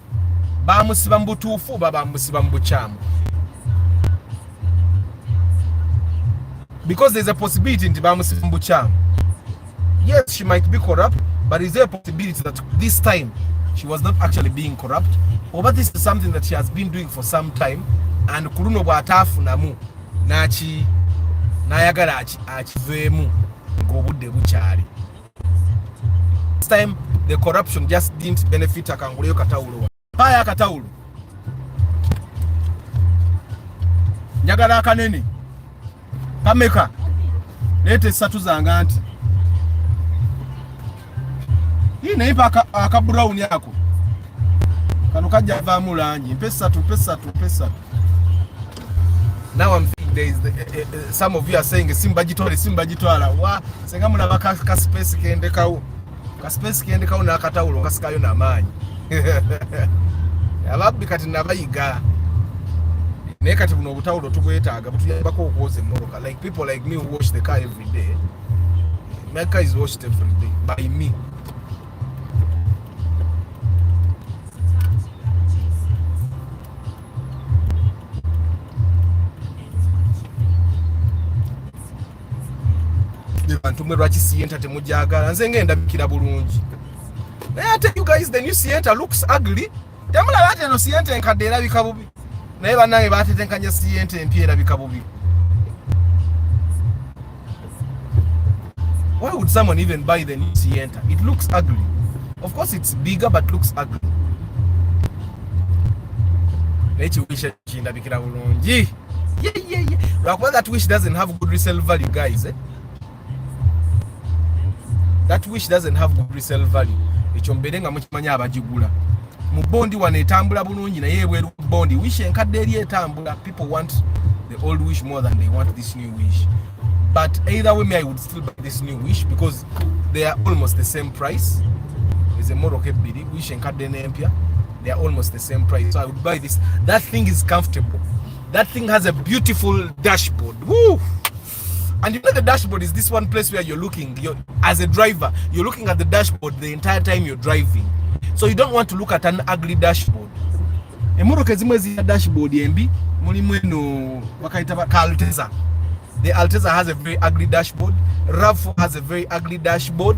because there's a possibility in Tibamusibambucham. Yes, she might be corrupt, but is there a possibility that this time she was not actually being corrupt? Or but this is something that she has been doing for some time, and Kuruno Batafu Namu Nachi Nayagarachi Achivemu Gobude Buchari. This time the corruption just didn't benefit Akangulio Kataulu. Paya Kataulu. Nyagara Kaneni. Pameka. Lete Satuzanga anti. Hii naipa akabrown yako. Kanukaja vamu lanji. Pesa tu. Now I'm thinking there is some of you are saying Simba jitwala. Wa senga muna baka space kiendeka u. Ka space kiendeka u na kataulo kasikayo na manyi. Ababi kati nabayiga. Nekati buno butaulo tubwetaaga butuyambako okuwoza emmoloka. Like people like me who wash the car every day. My car is washed every day by me. Bantumwe lwaki sienta temujagala nze ngenda bikira bulungi. I tell you guys, the new sienta looks ugly. Temula bate no sienta enkadde erabika bubi. Naye bannange batetenkanya sienta empya erabika bubi. Why would someone even buy the new sienta? It looks ugly. Of course it's bigger but looks ugly. Naye wish kinda bikira bulungi. Yeah. Like, that wish doesn't have good resale value, guys. That wish doesn't have good resale value. Ekyomberenga mukimanya abagigula. Mu bondi wanetambula bulungi naye bweru bondi wish enkadde eri etambula. People want the old wish more than they want this new wish. But either way, I would still buy this new wish because they are almost the same price. There's a Moroke Bidi, wish enkadde nempya. They are almost the same price. So I would buy this. That thing is comfortable. That thing has a beautiful dashboard. Woo! And you know the dashboard is this one place where you're looking, as a driver, you're looking at the dashboard the entire time you're driving. So you don't want to look at an ugly dashboard. Emoroka zimwezi dashboard yembi, mulimweno wakaita Alteza. The Alteza has a very ugly dashboard. RAV4 has a very ugly dashboard.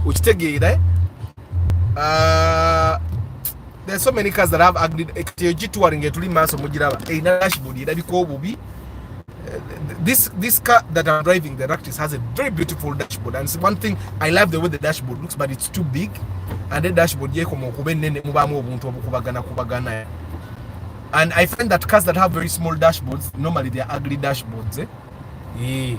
Uchitegeera. There's so many cars that have ugly G2 tuli maso mujiraba. Dashboard irabiko obubi. This car that I'm driving, the Ractis, has a very beautiful dashboard, and it's one thing I love the way the dashboard looks, but it's too big, and the dashboard and I find that cars that have very small dashboards, normally they are ugly dashboards. Yeah.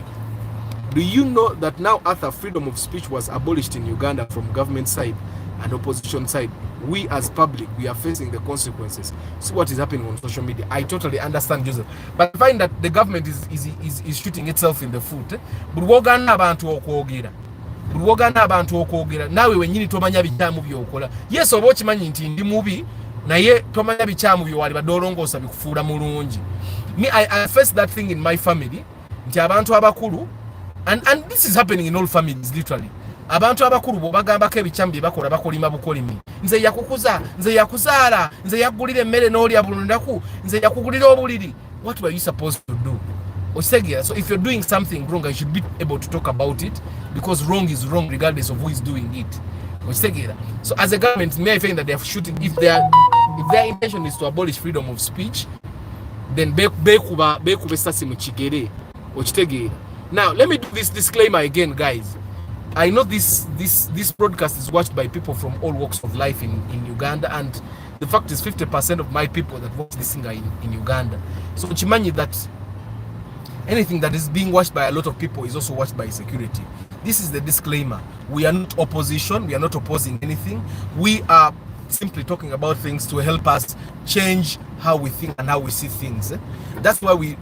Do you know that now after freedom of speech was abolished in Uganda from government side, and opposition side. We as public, we are facing the consequences. See what is happening on social media. I totally understand, Joseph, but I find that the government is shooting itself in the foot. But wogana abantu okwogera. Wogana abantu okwogera. Nawe wenyini tomanya bikyamu byokola. Yes, oba okimanyi nti ndi mubi, naye tomanya bikyamu byo wali badolongosa bikufuula mulungi. Me, I face that thing in my family. Nti abantu abakulu, and this is happening in all families literally. Abantu abakulu bo bagambako ebicambi bakola bakolima bukolimi. Nze yakukuza, nze yakuzaala, nze yakugulira emmere n'olya bulundaku, nze yakugulira obuliri. What were you supposed to do? So if you're doing something wrong, I should be able to talk about it, because wrong is wrong regardless of who is doing it. So as a government, may I find that they are shooting, if their intention is to abolish freedom of speech, then bekube sasi mu kigere okitegeera. Now let me do this disclaimer again, guys. I know this broadcast is watched by people from all walks of life in Uganda, and the fact is 50% of my people that watch this thing are in Uganda. So chimanyi that anything that is being watched by a lot of people is also watched by security. This is the disclaimer. We are not opposition. We are not opposing anything. We are simply talking about things to help us change how we think and how we see things. That's why we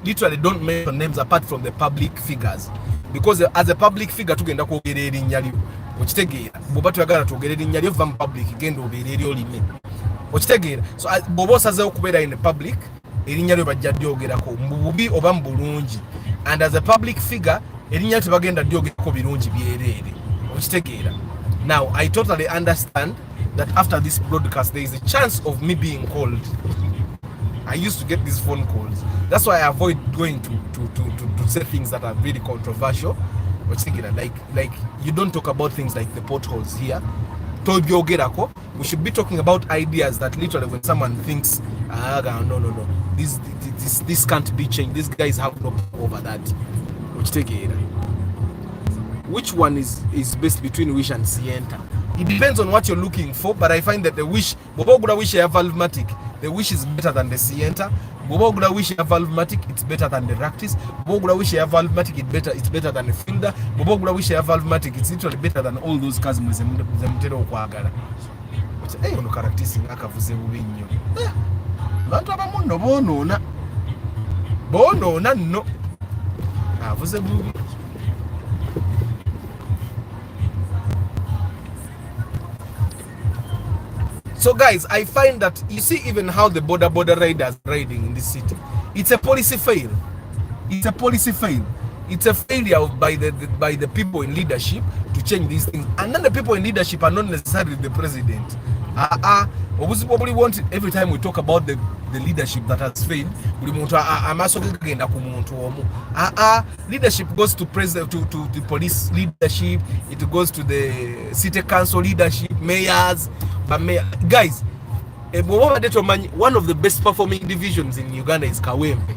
literally don't mention names apart from the public figures. Because as a public figure tugenda kwogera erinnya lyo okitegeera bwoba tuyagala twogera erinnya lyo mu public genda obeera eri olime okitegeera. So bwoba osazeewo okubeera in the public erinnya lyo bajja dyogerako mu bubi oba mu bulungi, and as a public figure erinnya lyo tebagenda dyogerako birungi byereere okitegeera. Now I totally understand that after this broadcast there is a chance of me being called. I used to get these phone calls. That's why I avoid going to say things that are really controversial. Like you don't talk about things like the potholes here. We should be talking about ideas that literally when someone thinks, no, this can't be changed. These guys have no power over that. Which one is best between wish and sienta? It depends on what you're looking for, but I find that the wish, the wish is better than the sienta. Boboguda wish a valvematic, it's better than the ractis. Boboguda wish a valvematic, it's better than the fielder. Boboguda wish a valvematic, it's literally better than all those customers. Zemtero kwagala. Hey, ono characters in akavuze bubinyo. Bantu abamuno bono na no. Avuze bubi. So guys, I find that you see even how the border riders riding in this city. It's a policy fail. It's a policy fail. It's a failure by the people in leadership to change these things. And then the people in leadership are not necessarily the president. Probably want every time we talk about the leadership that has failed, leadership goes to president, to the police leadership, it goes to the city council leadership, mayors. But guys, one of the best performing divisions in Uganda is Kawempe.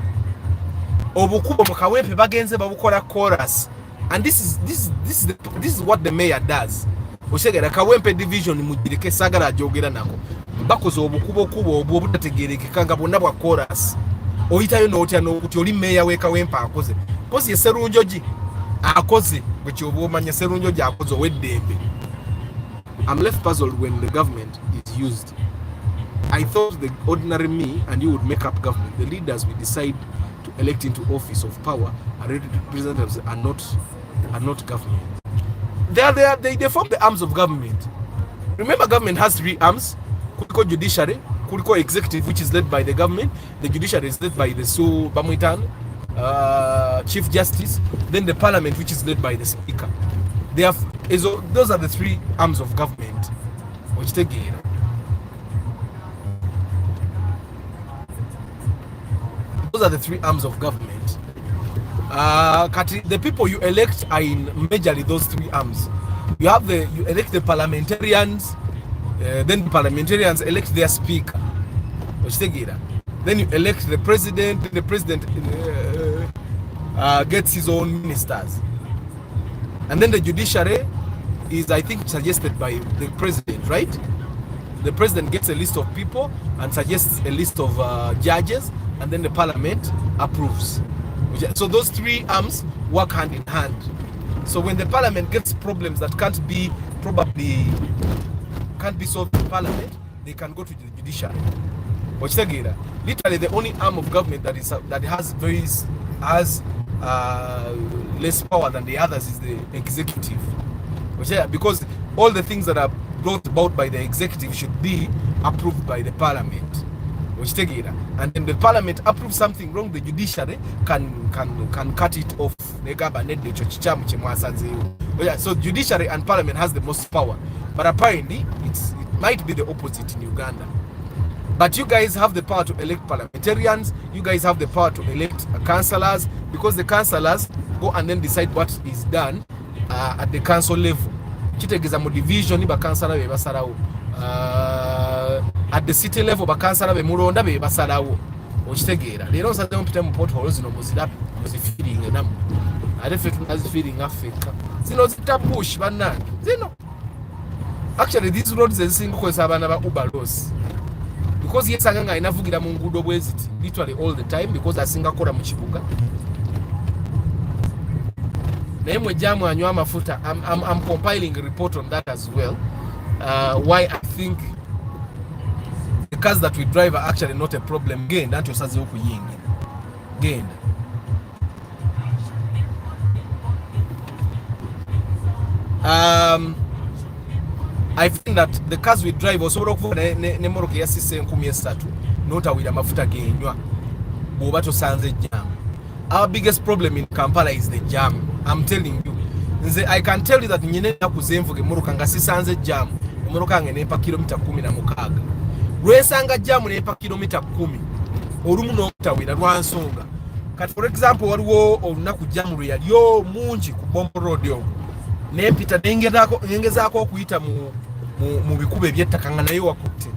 Kawempe bagenze babukola chorus, and this is what the mayor does. Oshegera Kawempe division mujireke sagala jogera nako bakoze obukubo obutategerekeka bonna bwa chorus oyitayo n'otya n'okuti oli mayor we Kawempe akoze posi Serunjoji akoze bwe kyobomanya Serunjoji akoze weddembe. I'm left puzzled when the government is used. I thought the ordinary me and you would make up government. The leaders we decide to elect into office of power and representatives are not government. They form the arms of government. Remember, government has 3 arms. Kuriko judiciary, Kuriko executive, which is led by the government. The judiciary is led by the Bamuitan, Chief Justice. Then the parliament, which is led by the speaker. Those are the 3 arms of government. Those are the 3 arms of government. The people you elect are in majorly those 3 arms. You elect the parliamentarians, then the parliamentarians elect their speaker. Then you elect the president. The president gets his own ministers. And then the judiciary is, I think, suggested by the president, right? The president gets a list of people and suggests a list of judges, and then the parliament approves. So those 3 arms work hand in hand. So when the parliament gets problems that can't be probably can't be solved in parliament, they can go to the judiciary. Literally the only arm of government that has less power than the others is the executive. Because all the things that are brought about by the executive should be approved by the parliament. And then the parliament approves something wrong, the judiciary can cut it off. So judiciary and parliament has the most power. But apparently it might be the opposite in Uganda. But you guys have the power to elect parliamentarians, you guys have the power to elect councillors, because the councillors go and then decide what is done at the council level. Division at the city level bakansala be mulonda be basalawo okitegeera leero sadde mpita mu potholes no muzifeeling enam ate fe tunazifeeling Africa zino zitabush bannange zino actually these roads ezisinga kukozesa abaana ba Uber loss because yesanga nga inavugira mu ngudo bweziti literally all the time because asinga kola mu kibuga naye mwe jamu anywa amafuta. I'm compiling a report on that as well, why I think the cars that we drive are actually not a problem. Gain that you says gain. I think that the cars we drive also ne moroke yasise 13 not awira mafuta genywa boba to sanze jam. Our biggest problem in Kampala is the jam. I'm telling you. I can tell you that nyine nakuzemvuge moroka nga sisanze jam. Moroka ngenepa kilomita 16. Lwesanga jam nepa kilomita 10. Olumu n'okutawira lwansonga. Kati for example waliwo olunaku jam lwe yaliyo mungi ku Bombo Road yo. Nepita nengezaako okuyita mu bikube ebyettaka nga naye wakutte.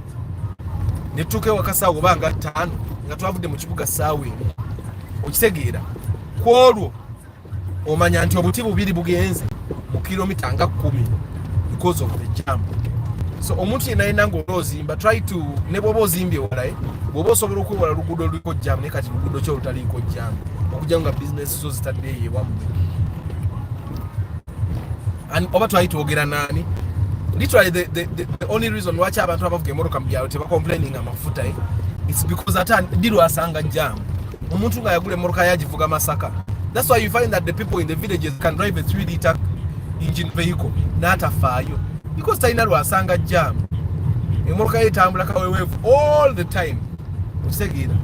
Netuke wakasaawo banga 5 nga twavudde mu kibuga saawe. Okitegeera kwolwo omanya nti obuti bubiri bugenze mu kilomita nga 10 because of the jam. So omuntu yenayina ng'olozimba try to ne bwoba ozimbye walaye bwoba osobola okwewala luguudo oluliko jam naye kati luguudo kyo olutaliko jam okujja nga business zo zitadde yewamu. And oba twayitwogera nani literally the only reason lwaki abantu abavuga emmotoka mu byalo tebacomplaining amafuta it's because ate diro asanga jam. Omuntu nga yagula emmotoka yagivuga Masaka. That's why you find that the people in the villages can drive a 3-liter engine vehicle n'atafaayo because talina lwasanga jam. Emmotoka yetambula kaweweevu all the time. Okitegeera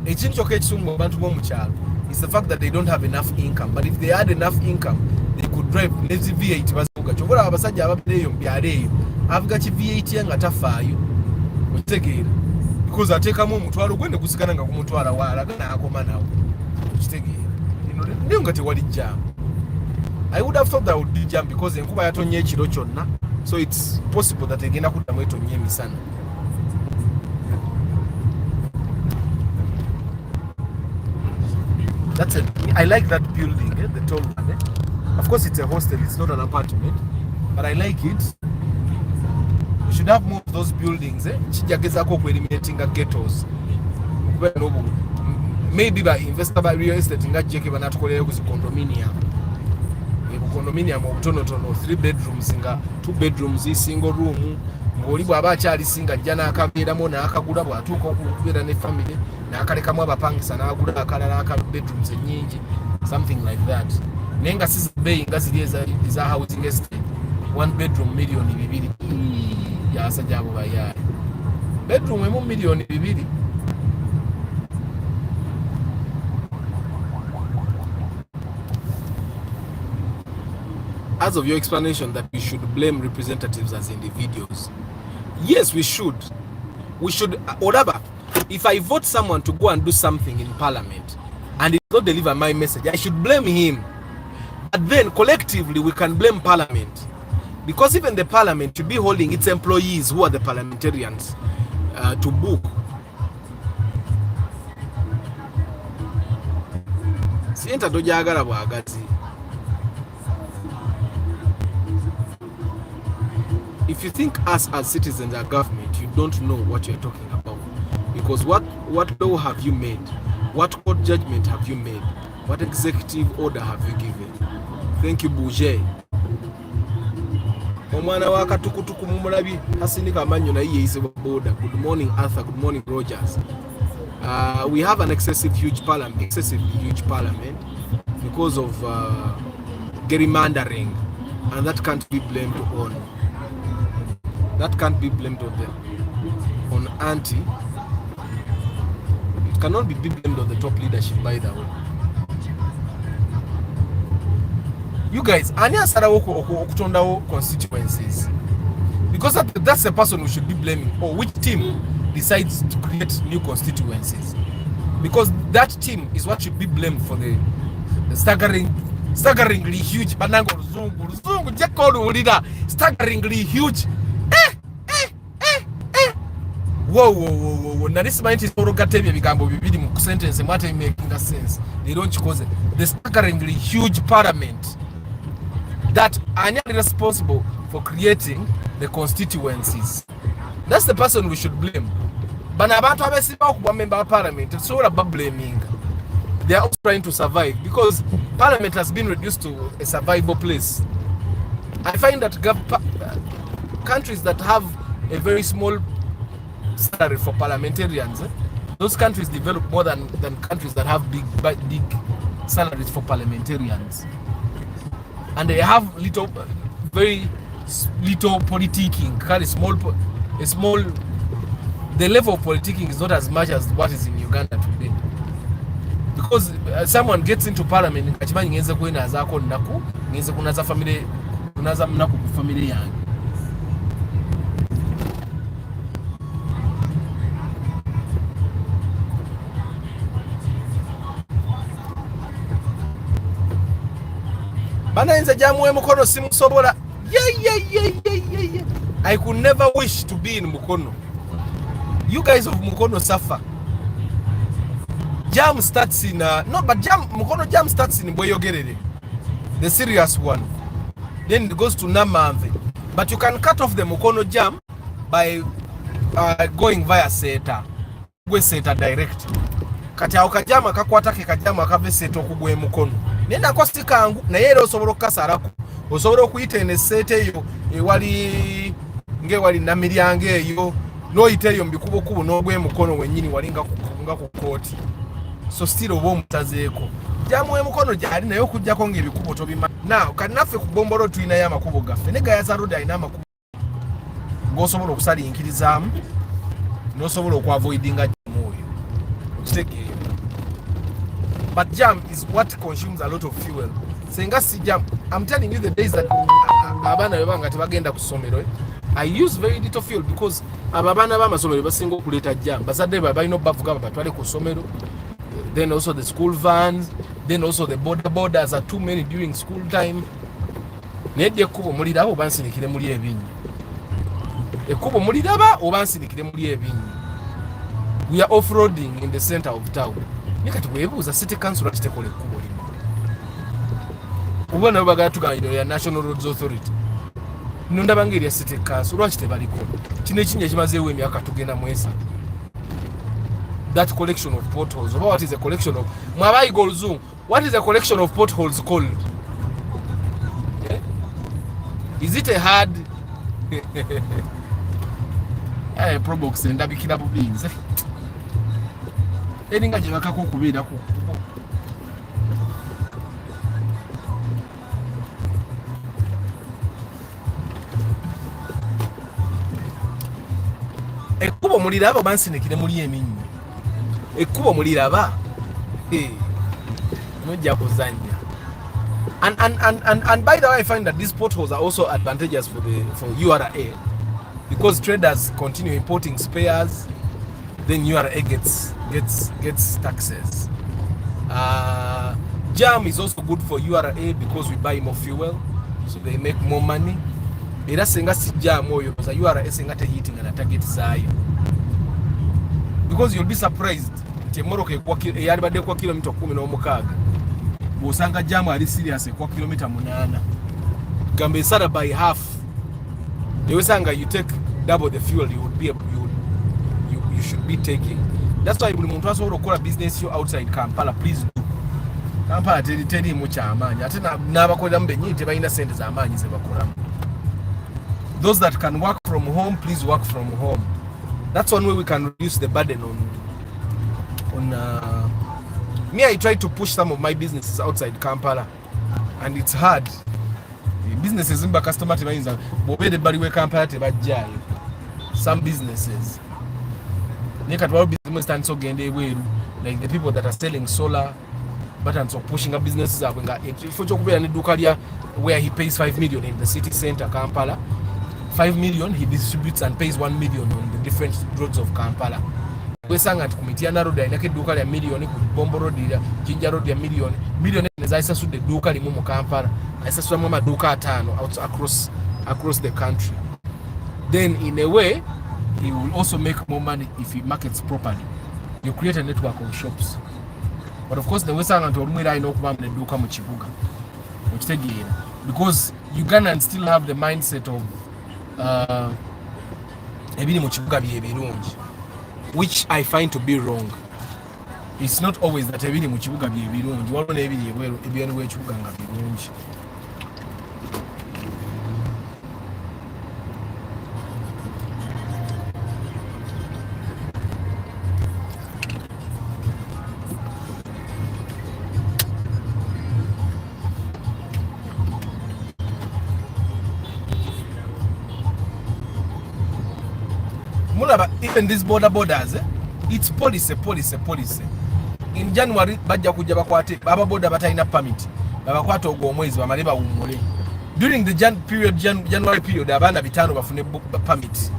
ekintu kyokka ekisunga abantu b'omu kyalo is the fact that they don't have enough income, but if they had enough income they could drive lezi V8 bazivuga. Kyobola abasajja ababeeyo mu byalo eyo avuga ki V8 nga tafaayo. Okitegeera because ateekamu omutwalo gwe ne gusigana nga kumutwala waalaga n'akoma nawo. Ndio nga tewali jam. I would have thought that would be jam because enkuba yatonye ekiro kyonna, so it's possible that egenda kuddamu etonye emisana. That's it. I like that building, the tall one. Of course it's a hostel, it's not an apartment, but I like it. We should have more of those buildings. Kijagezako ku eliminating ghettos. Maybe by investor by real estate ngajeke banatukolera ku condominium. Condominium obutonotono 3 bedrooms nga 2 bedrooms single room ng'oli bw'aba akyali singa ajja n'akabeeramu n'akagula bw'atuuka okubeera ne family n'akalekamu abapangisa n'agula akalala aka bedrooms ennyingi, something like that. Naye nga si beeyi nga ziri eza housing estate. 1 bedroom million 2 yasajja abo bayaali. Bedroom emu million 2. As of your explanation that we should blame representatives as individuals, yes, we should. We should, whatever. If I vote someone to go and do something in parliament and it does not deliver my message, I should blame him. But then collectively we can blame parliament, because even the parliament should be holding its employees, who are the parliamentarians, to book. Sienta dojagala bwagati. If you think us as citizens are government, you don't know what you're talking about. Because what law have you made? What court judgment have you made? What executive order have you given? Thank you, Bouger. omwana wa katukutuku mumulabi asindika amanyo naye yeyisibwa boda. Good morning Arthur, good morning Rogers. We have an excessively huge parliament because of gerrymandering, and that can't be blamed on on anti. It cannot be blamed on the top leadership, by the way. You guys, ani asara okutondawo constituencies, because that's the person we should be blaming, or which team decides to create new constituencies, because that team is what should be blamed for the staggeringly huge banango ruzungu jekolo leader, staggeringly huge whoa na this mind is orogatebye bigambo bibiri mu sentence mwate making a sense. They don't cause the staggeringly huge parliament that are not responsible for creating the constituencies. That's the person we should blame. But abantu abesiba okuba member of parliament, it's all about blaming. They are also trying to survive, because parliament has been reduced to a survivable place. I find that countries that have a very small salary for parliamentarians, those countries develop more than countries that have big salaries for parliamentarians, and they have very little politicking. The level of politicking is not as much as what is in Uganda today, because someone gets into parliament kachimanyi ngenze kwena zako naku ngenze kunaza family yangu. Bana inza jamwe mukono simusobola. Yeah. I could never wish to be in Mukono. You guys of Mukono suffer. Jam starts in Mukono jam starts in Boyogerere, the serious one. Then it goes to Namave. But you can cut off the Mukono jam by going via Seta. Gwe Seta direct. Kati awo kajama kakwatake kajama kave Seta okugwe Mukono. Nenda kosti kangu na yero osobola okukasarako. Osobola okuyita ene Seta eyo ewali ngewali namiryange eyo noyiteyo mbikubokubo n'ogwe Mukono wenyini walinga ku kooti. So still obo omutazeeko jamwe Mukono gyali nayo okujjako ng'ebikubo tobima. Now kanaffe ku Bombolo tulina y'amakubo gaffe ne Gayaza Road alina amakubo ng'osobola okusaliikirizaamu n'osobola okwaavoidinga jamu oyo okitegeera. But jam is what consumes a lot of fuel. Senga si jam, I'm telling you the days that abana bebanga tebagenda ku ssomero, I use very little fuel, because ababana b'amasomero basinga okuleeta jam. Bazadde balina bavuga batwale ku ssomero. Then also the school vans, then also the borders are too many during school time. Nedye kubo muliraba obansinikire muli ebinyi. Ekubo muliraba obansinikire muli ebinyi. We are off-roading in the center of town. Nikati webuuza city council atitekole kubo lino. Ubona babaga tuganira ya National Roads Authority. Nunda ngeri ya city council lwaki tebaliko. Kino ekinnya kimazeewo emyaka tugenda mwesa. That collection of potholes. What is a collection of Mwabai Golzung? What is a collection of potholes called? Yeah? Is it a hard probox and dabikira bubinze? Eninga jebaka ko kubira ko. Ekubo muliraba bansinikire muli eminyi. Ekubo muliraba nojja kuzanya. And by the way, I find that these potholes are also advantageous for URA, because traders continue importing spares, then URA gets taxes. Jam is also good for URA because we buy more fuel, so they make more money. Era senga si jam oyo za URA senga te heating and target zayo, because you'll be surprised temoro ke kwa yali bade kwa kilomita 16 bosanga jam ali serious kwa kilomita 8 gambe sara by half. They sanga you take double the fuel you should be taking. That's why buli muntu asobola okola business yo outside Kampala, please do. Kampala teri mu kyamaanyi ate n'abakolera mu bennyini tebalina sente z'amaanyi ze bakolamu. those that can work from home, please work from home. That's one way we can reduce the burden on me. I try to push some of my businesses outside Kampala, and it's hard. Businesses in customer tebainza bobede bali we Kampala tebajjayo. Some businesses business stand so gende weru, like the people that are selling solar buttons or pushing up businesses up where he pays 5 million in the city center Kampala. 5 million he distributes and pays 1 million on the different roads of Kampala. Kwesanga tukumitiana road inake duka ya milioni ku Bombo road ya Jinja road ya milioni nezaisa su de duka limu mu Kampala. Aisa su mama duka 5 out across the country. Then in a way he will also make more money if he markets properly. You create a network of shops. But of course the Western and Orumira ino kuba mne duka mu Kibuga. Because Ugandans still have the mindset of ebini mu Kibuga byebirungi, which I find to be wrong. It's not always that ebini mu Kibuga byebirungi. Wabona ebiri ebyeru w'ekibuga nga birungi. Even these borders, it's policy. In January, bajja kujja bakwate baba border batalina permit. Babakwata ogwo omwezi bamale bawummule. During the January period, abaana bitano bafune permit.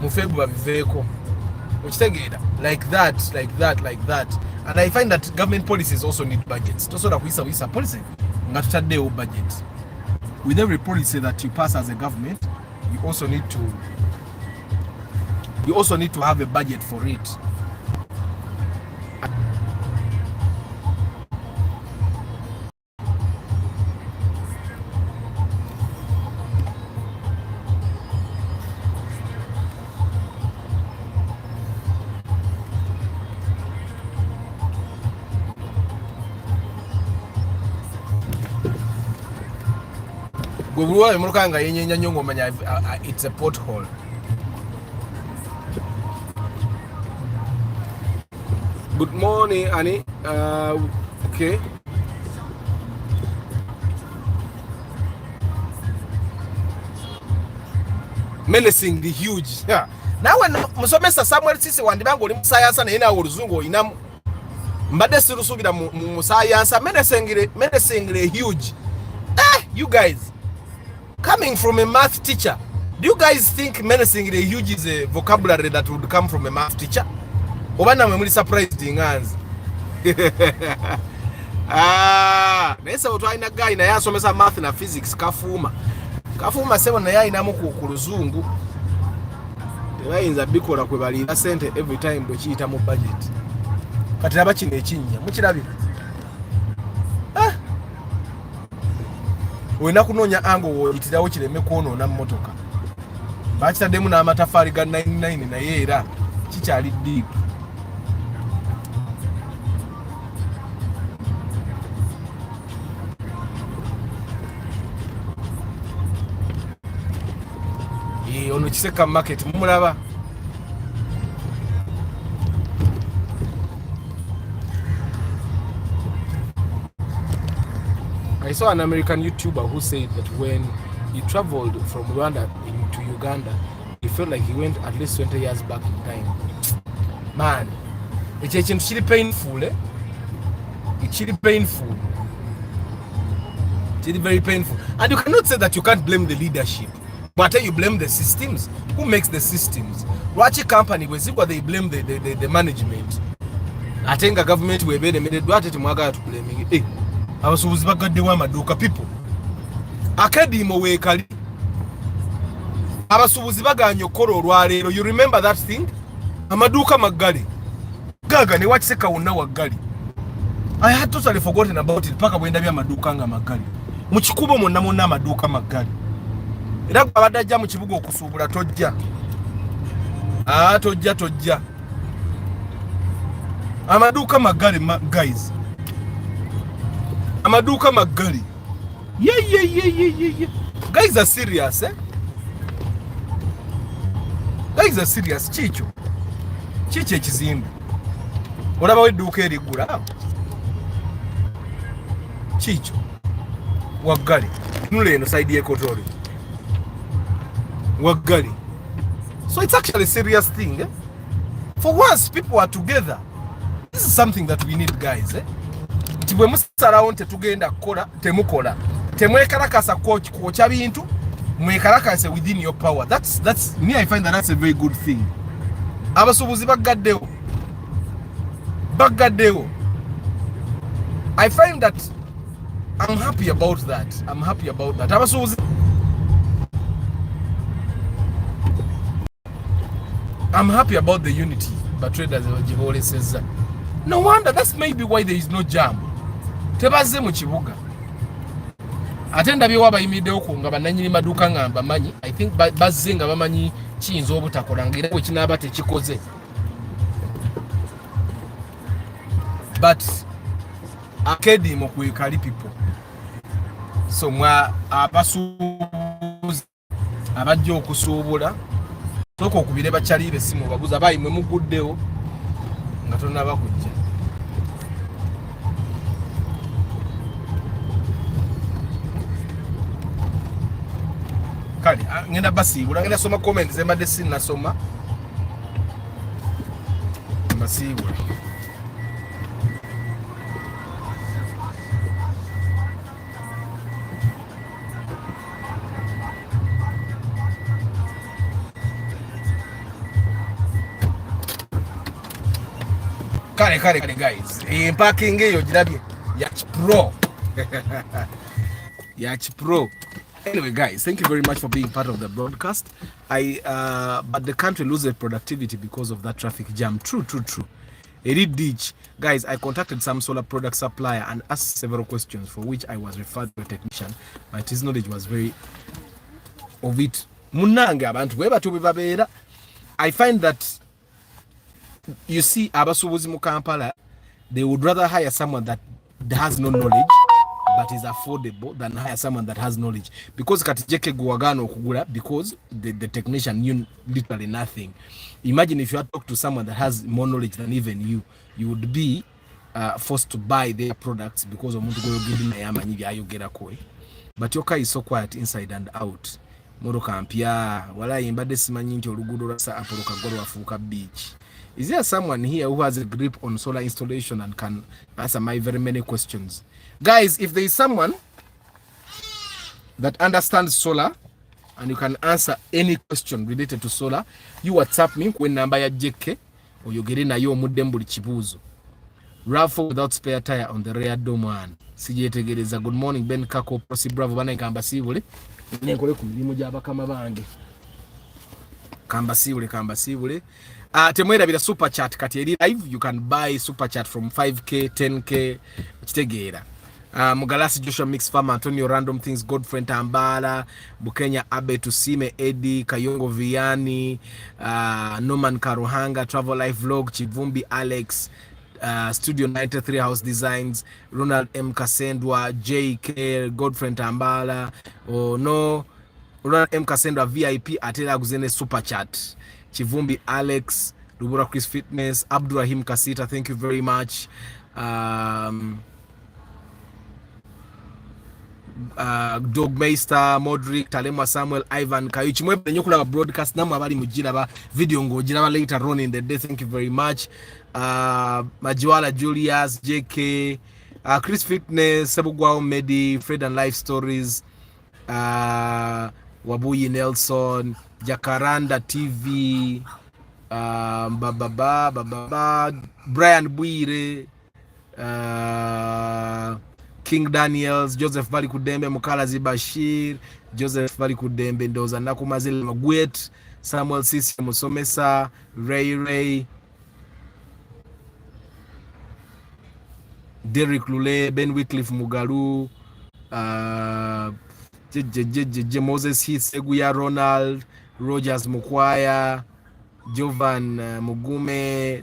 Mu February babiveeko. Okitegeera like that. And I find that government policies also need budgets. Tosobola kuyisa policy nga tutaddewo budget. With every policy that you pass as a government, you also need to have a budget for it. It's a pothole. Good morning, Annie. Okay. Menacing the huge. Yeah. Now when Musomesa Samuel Sisi wandibango oli musayansa na ina oluzungu inamu mbadde sirusubira mu science menacing the huge. You guys coming from a math teacher, do you guys think menacing the huge is a vocabulary that would come from a math teacher? Obana mwe muli surprised nganzi. Nesa otwaina guy na yasomesa math na physics kafuma sebo na yaina mu ku luzungu. Tebayinza bikola kwe bali sente every time bwe kiyita mu budget. Kati laba kino ekinnya mukirabira. Wena kunonya ango woyitirawo kireme kwonoona mmotoka. Bakitaddemu n'amatafaali ga 99 naye era kikyali deep. Ono Kiseka market mumulaba. I saw an American YouTuber who said that when he traveled from Rwanda to Uganda, he felt like he went at least 20 years back in time. Man, it's actually painful, It's really painful. It's really very painful. And you cannot say that you can't blame the leadership. But you blame the systems. Who makes the systems? Watch a company where they blame the management. I think a government will be the minute what it maga to blaming it. I was back the one maduka people. Akadimo we kali. Abasubuzibaga nyokoro rwalero. You remember that thing? Amaduka magali. Gaga ni watch seka unawa gali. I had totally forgotten about it. Paka wenda bya maduka nga magali. Muchikubo mona maduka magali. Era abadajja mu kibuga okusubula tojja. Tojja. Amaduka magali guys. Amaduka magali. Yeah. Guys are serious, That is a serious chicho. Chiche ekizimbe. Olabawo edduuka erigula. Chicho. Waggali. Nule eno side y'ekotori. Waggali. So it's actually a serious thing. Eh? For once, people are together. This is something that we need, guys. Tibwe musalawo nte tugenda kukola temukola. Temwekalakasa kwokya bintu. Mwekalakase within your power. That's me. I find that that's a very good thing. Abasubuzi bagaddewo. I find that I'm happy about that. Abasubuzi. I'm happy about the unity. But traders Jibole says no wonder, that's maybe why there is no jam. Tebaze mu kibuga. Atenda byo wabayimiddewo ku nga bananyini maduka ngamba manyi. I think bazze nga bamanyi kiyinza obutakola ngira bwe kinaaba tekikoze. But akedi mu kwekali people. So mwa abasuubuzi abajja okusuubula soko okubire bakyaliire simu baguza bayi mwe muguddewo nga tonaba kujja. Kale ngenda basiibula ngenda soma comments embadde sinnasoma basiibula. Kale guys. Parking eyo girabye yach pro. Anyway guys, thank you very much for being part of the broadcast. But the country loses productivity because of that traffic jam. True. Edit ditch. Guys, I contacted some solar product supplier and asked several questions for which I was referred to a technician, but his knowledge was very of it. Munanga abantu weba tubibabeera. I find that you see abasubuzi mu Kampala, they would rather hire someone that has no knowledge but is affordable than hire someone that has knowledge, because katijeke guwagano okugula because the technician knew literally nothing. Imagine if you had talked to someone that has more knowledge than even you would be forced to buy their products because omuntu goyogedi naye amanyi byayogera kwe. But your car is so quiet inside and out. Motoka mpya wala imbadde simanyi nti oluguudo lwasa Apollo Kagolo wafuuka beach. Is there someone here who has a grip on solar installation and can answer my very many questions? Guys, if there is someone that understands solar and you can answer any question related to solar, you WhatsApp me when number ya JK or you get in a yo mudembuli chibuzo. Raffle without spare tire on the rear dome one. CJ good morning, Ben Kako, Prosi Bravo, Bana Kambasivuli. Nenkole ku mirimu gy'abakama bange. Kambasivuli. Temwera bila super chat kati eri live. You can buy super chat from 5k 10k kitegeera. Mugalasi Joshua Mix Farm, Antonio Random Things, Godfrey Tambala, Bukenya Abe Tusime, Eddie Kayongo Viani, Norman Karuhanga, Travel Life Vlog, Chivumbi Alex, Studio 93 House Designs, Ronald M Kasendwa, JK, Godfrey Tambala, no Ronald M Kasendwa VIP atela kuzene super chat. Chivumbi Alex, Lubura Chris Fitness, Abdurrahim Kasita, thank you very much. Dogmeister, Modric, Talema Samuel, Ivan Kayuchi. Mwebe nyokula broadcast namu abali mujiraba video ngojiraba later on in the day. Thank you very much. Majiwala Julius, JK, Chris Fitness, Sebugwao Medi, Fred and Life Stories, Wabuyi Nelson, Jacaranda TV, Brian Bwire, King Daniels, Joseph Vali Kudembe, Mukalazi Bashir, Joseph Vali Kudembe, Ndoza Nakumazile Magwet, Samuel Sisi Musomesa, Ray, Derek Lule, Ben Wycliffe Mugalu, Moses Heath, Seguya Ronald, Rogers Mukwaya, Jovan Mugume,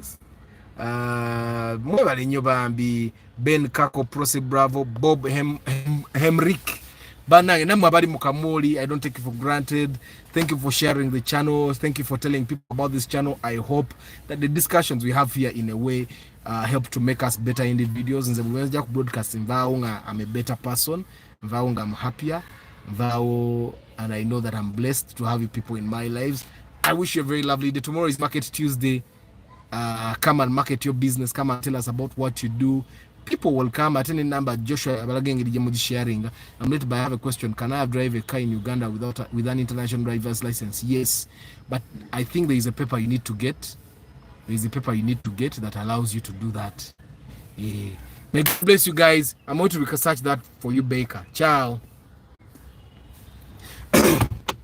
Mwebale Nyobambi, Ben Kako, Prosi Bravo, Bob Hemrick, But now, Mukamori, I don't take it for granted. Thank you for sharing the channel. Thank you for telling people about this channel. I hope that the discussions we have here in a way help to make us better individuals. And the broadcast I'm a better person. I'm happier. And I know that I'm blessed to have you people in my lives. I wish you a very lovely day. Tomorrow is Market Tuesday. Come and market your business. Come and tell us about what you do. People will come at any number. Joshua sharing. I'm led by. I have a question. Can I drive a car in Uganda with an international driver's license? Yes, but I think there is a paper you need to get. There is a paper you need to get that allows you to do that. Yeah. May God bless you guys. I'm going to research that for you, Baker. Ciao.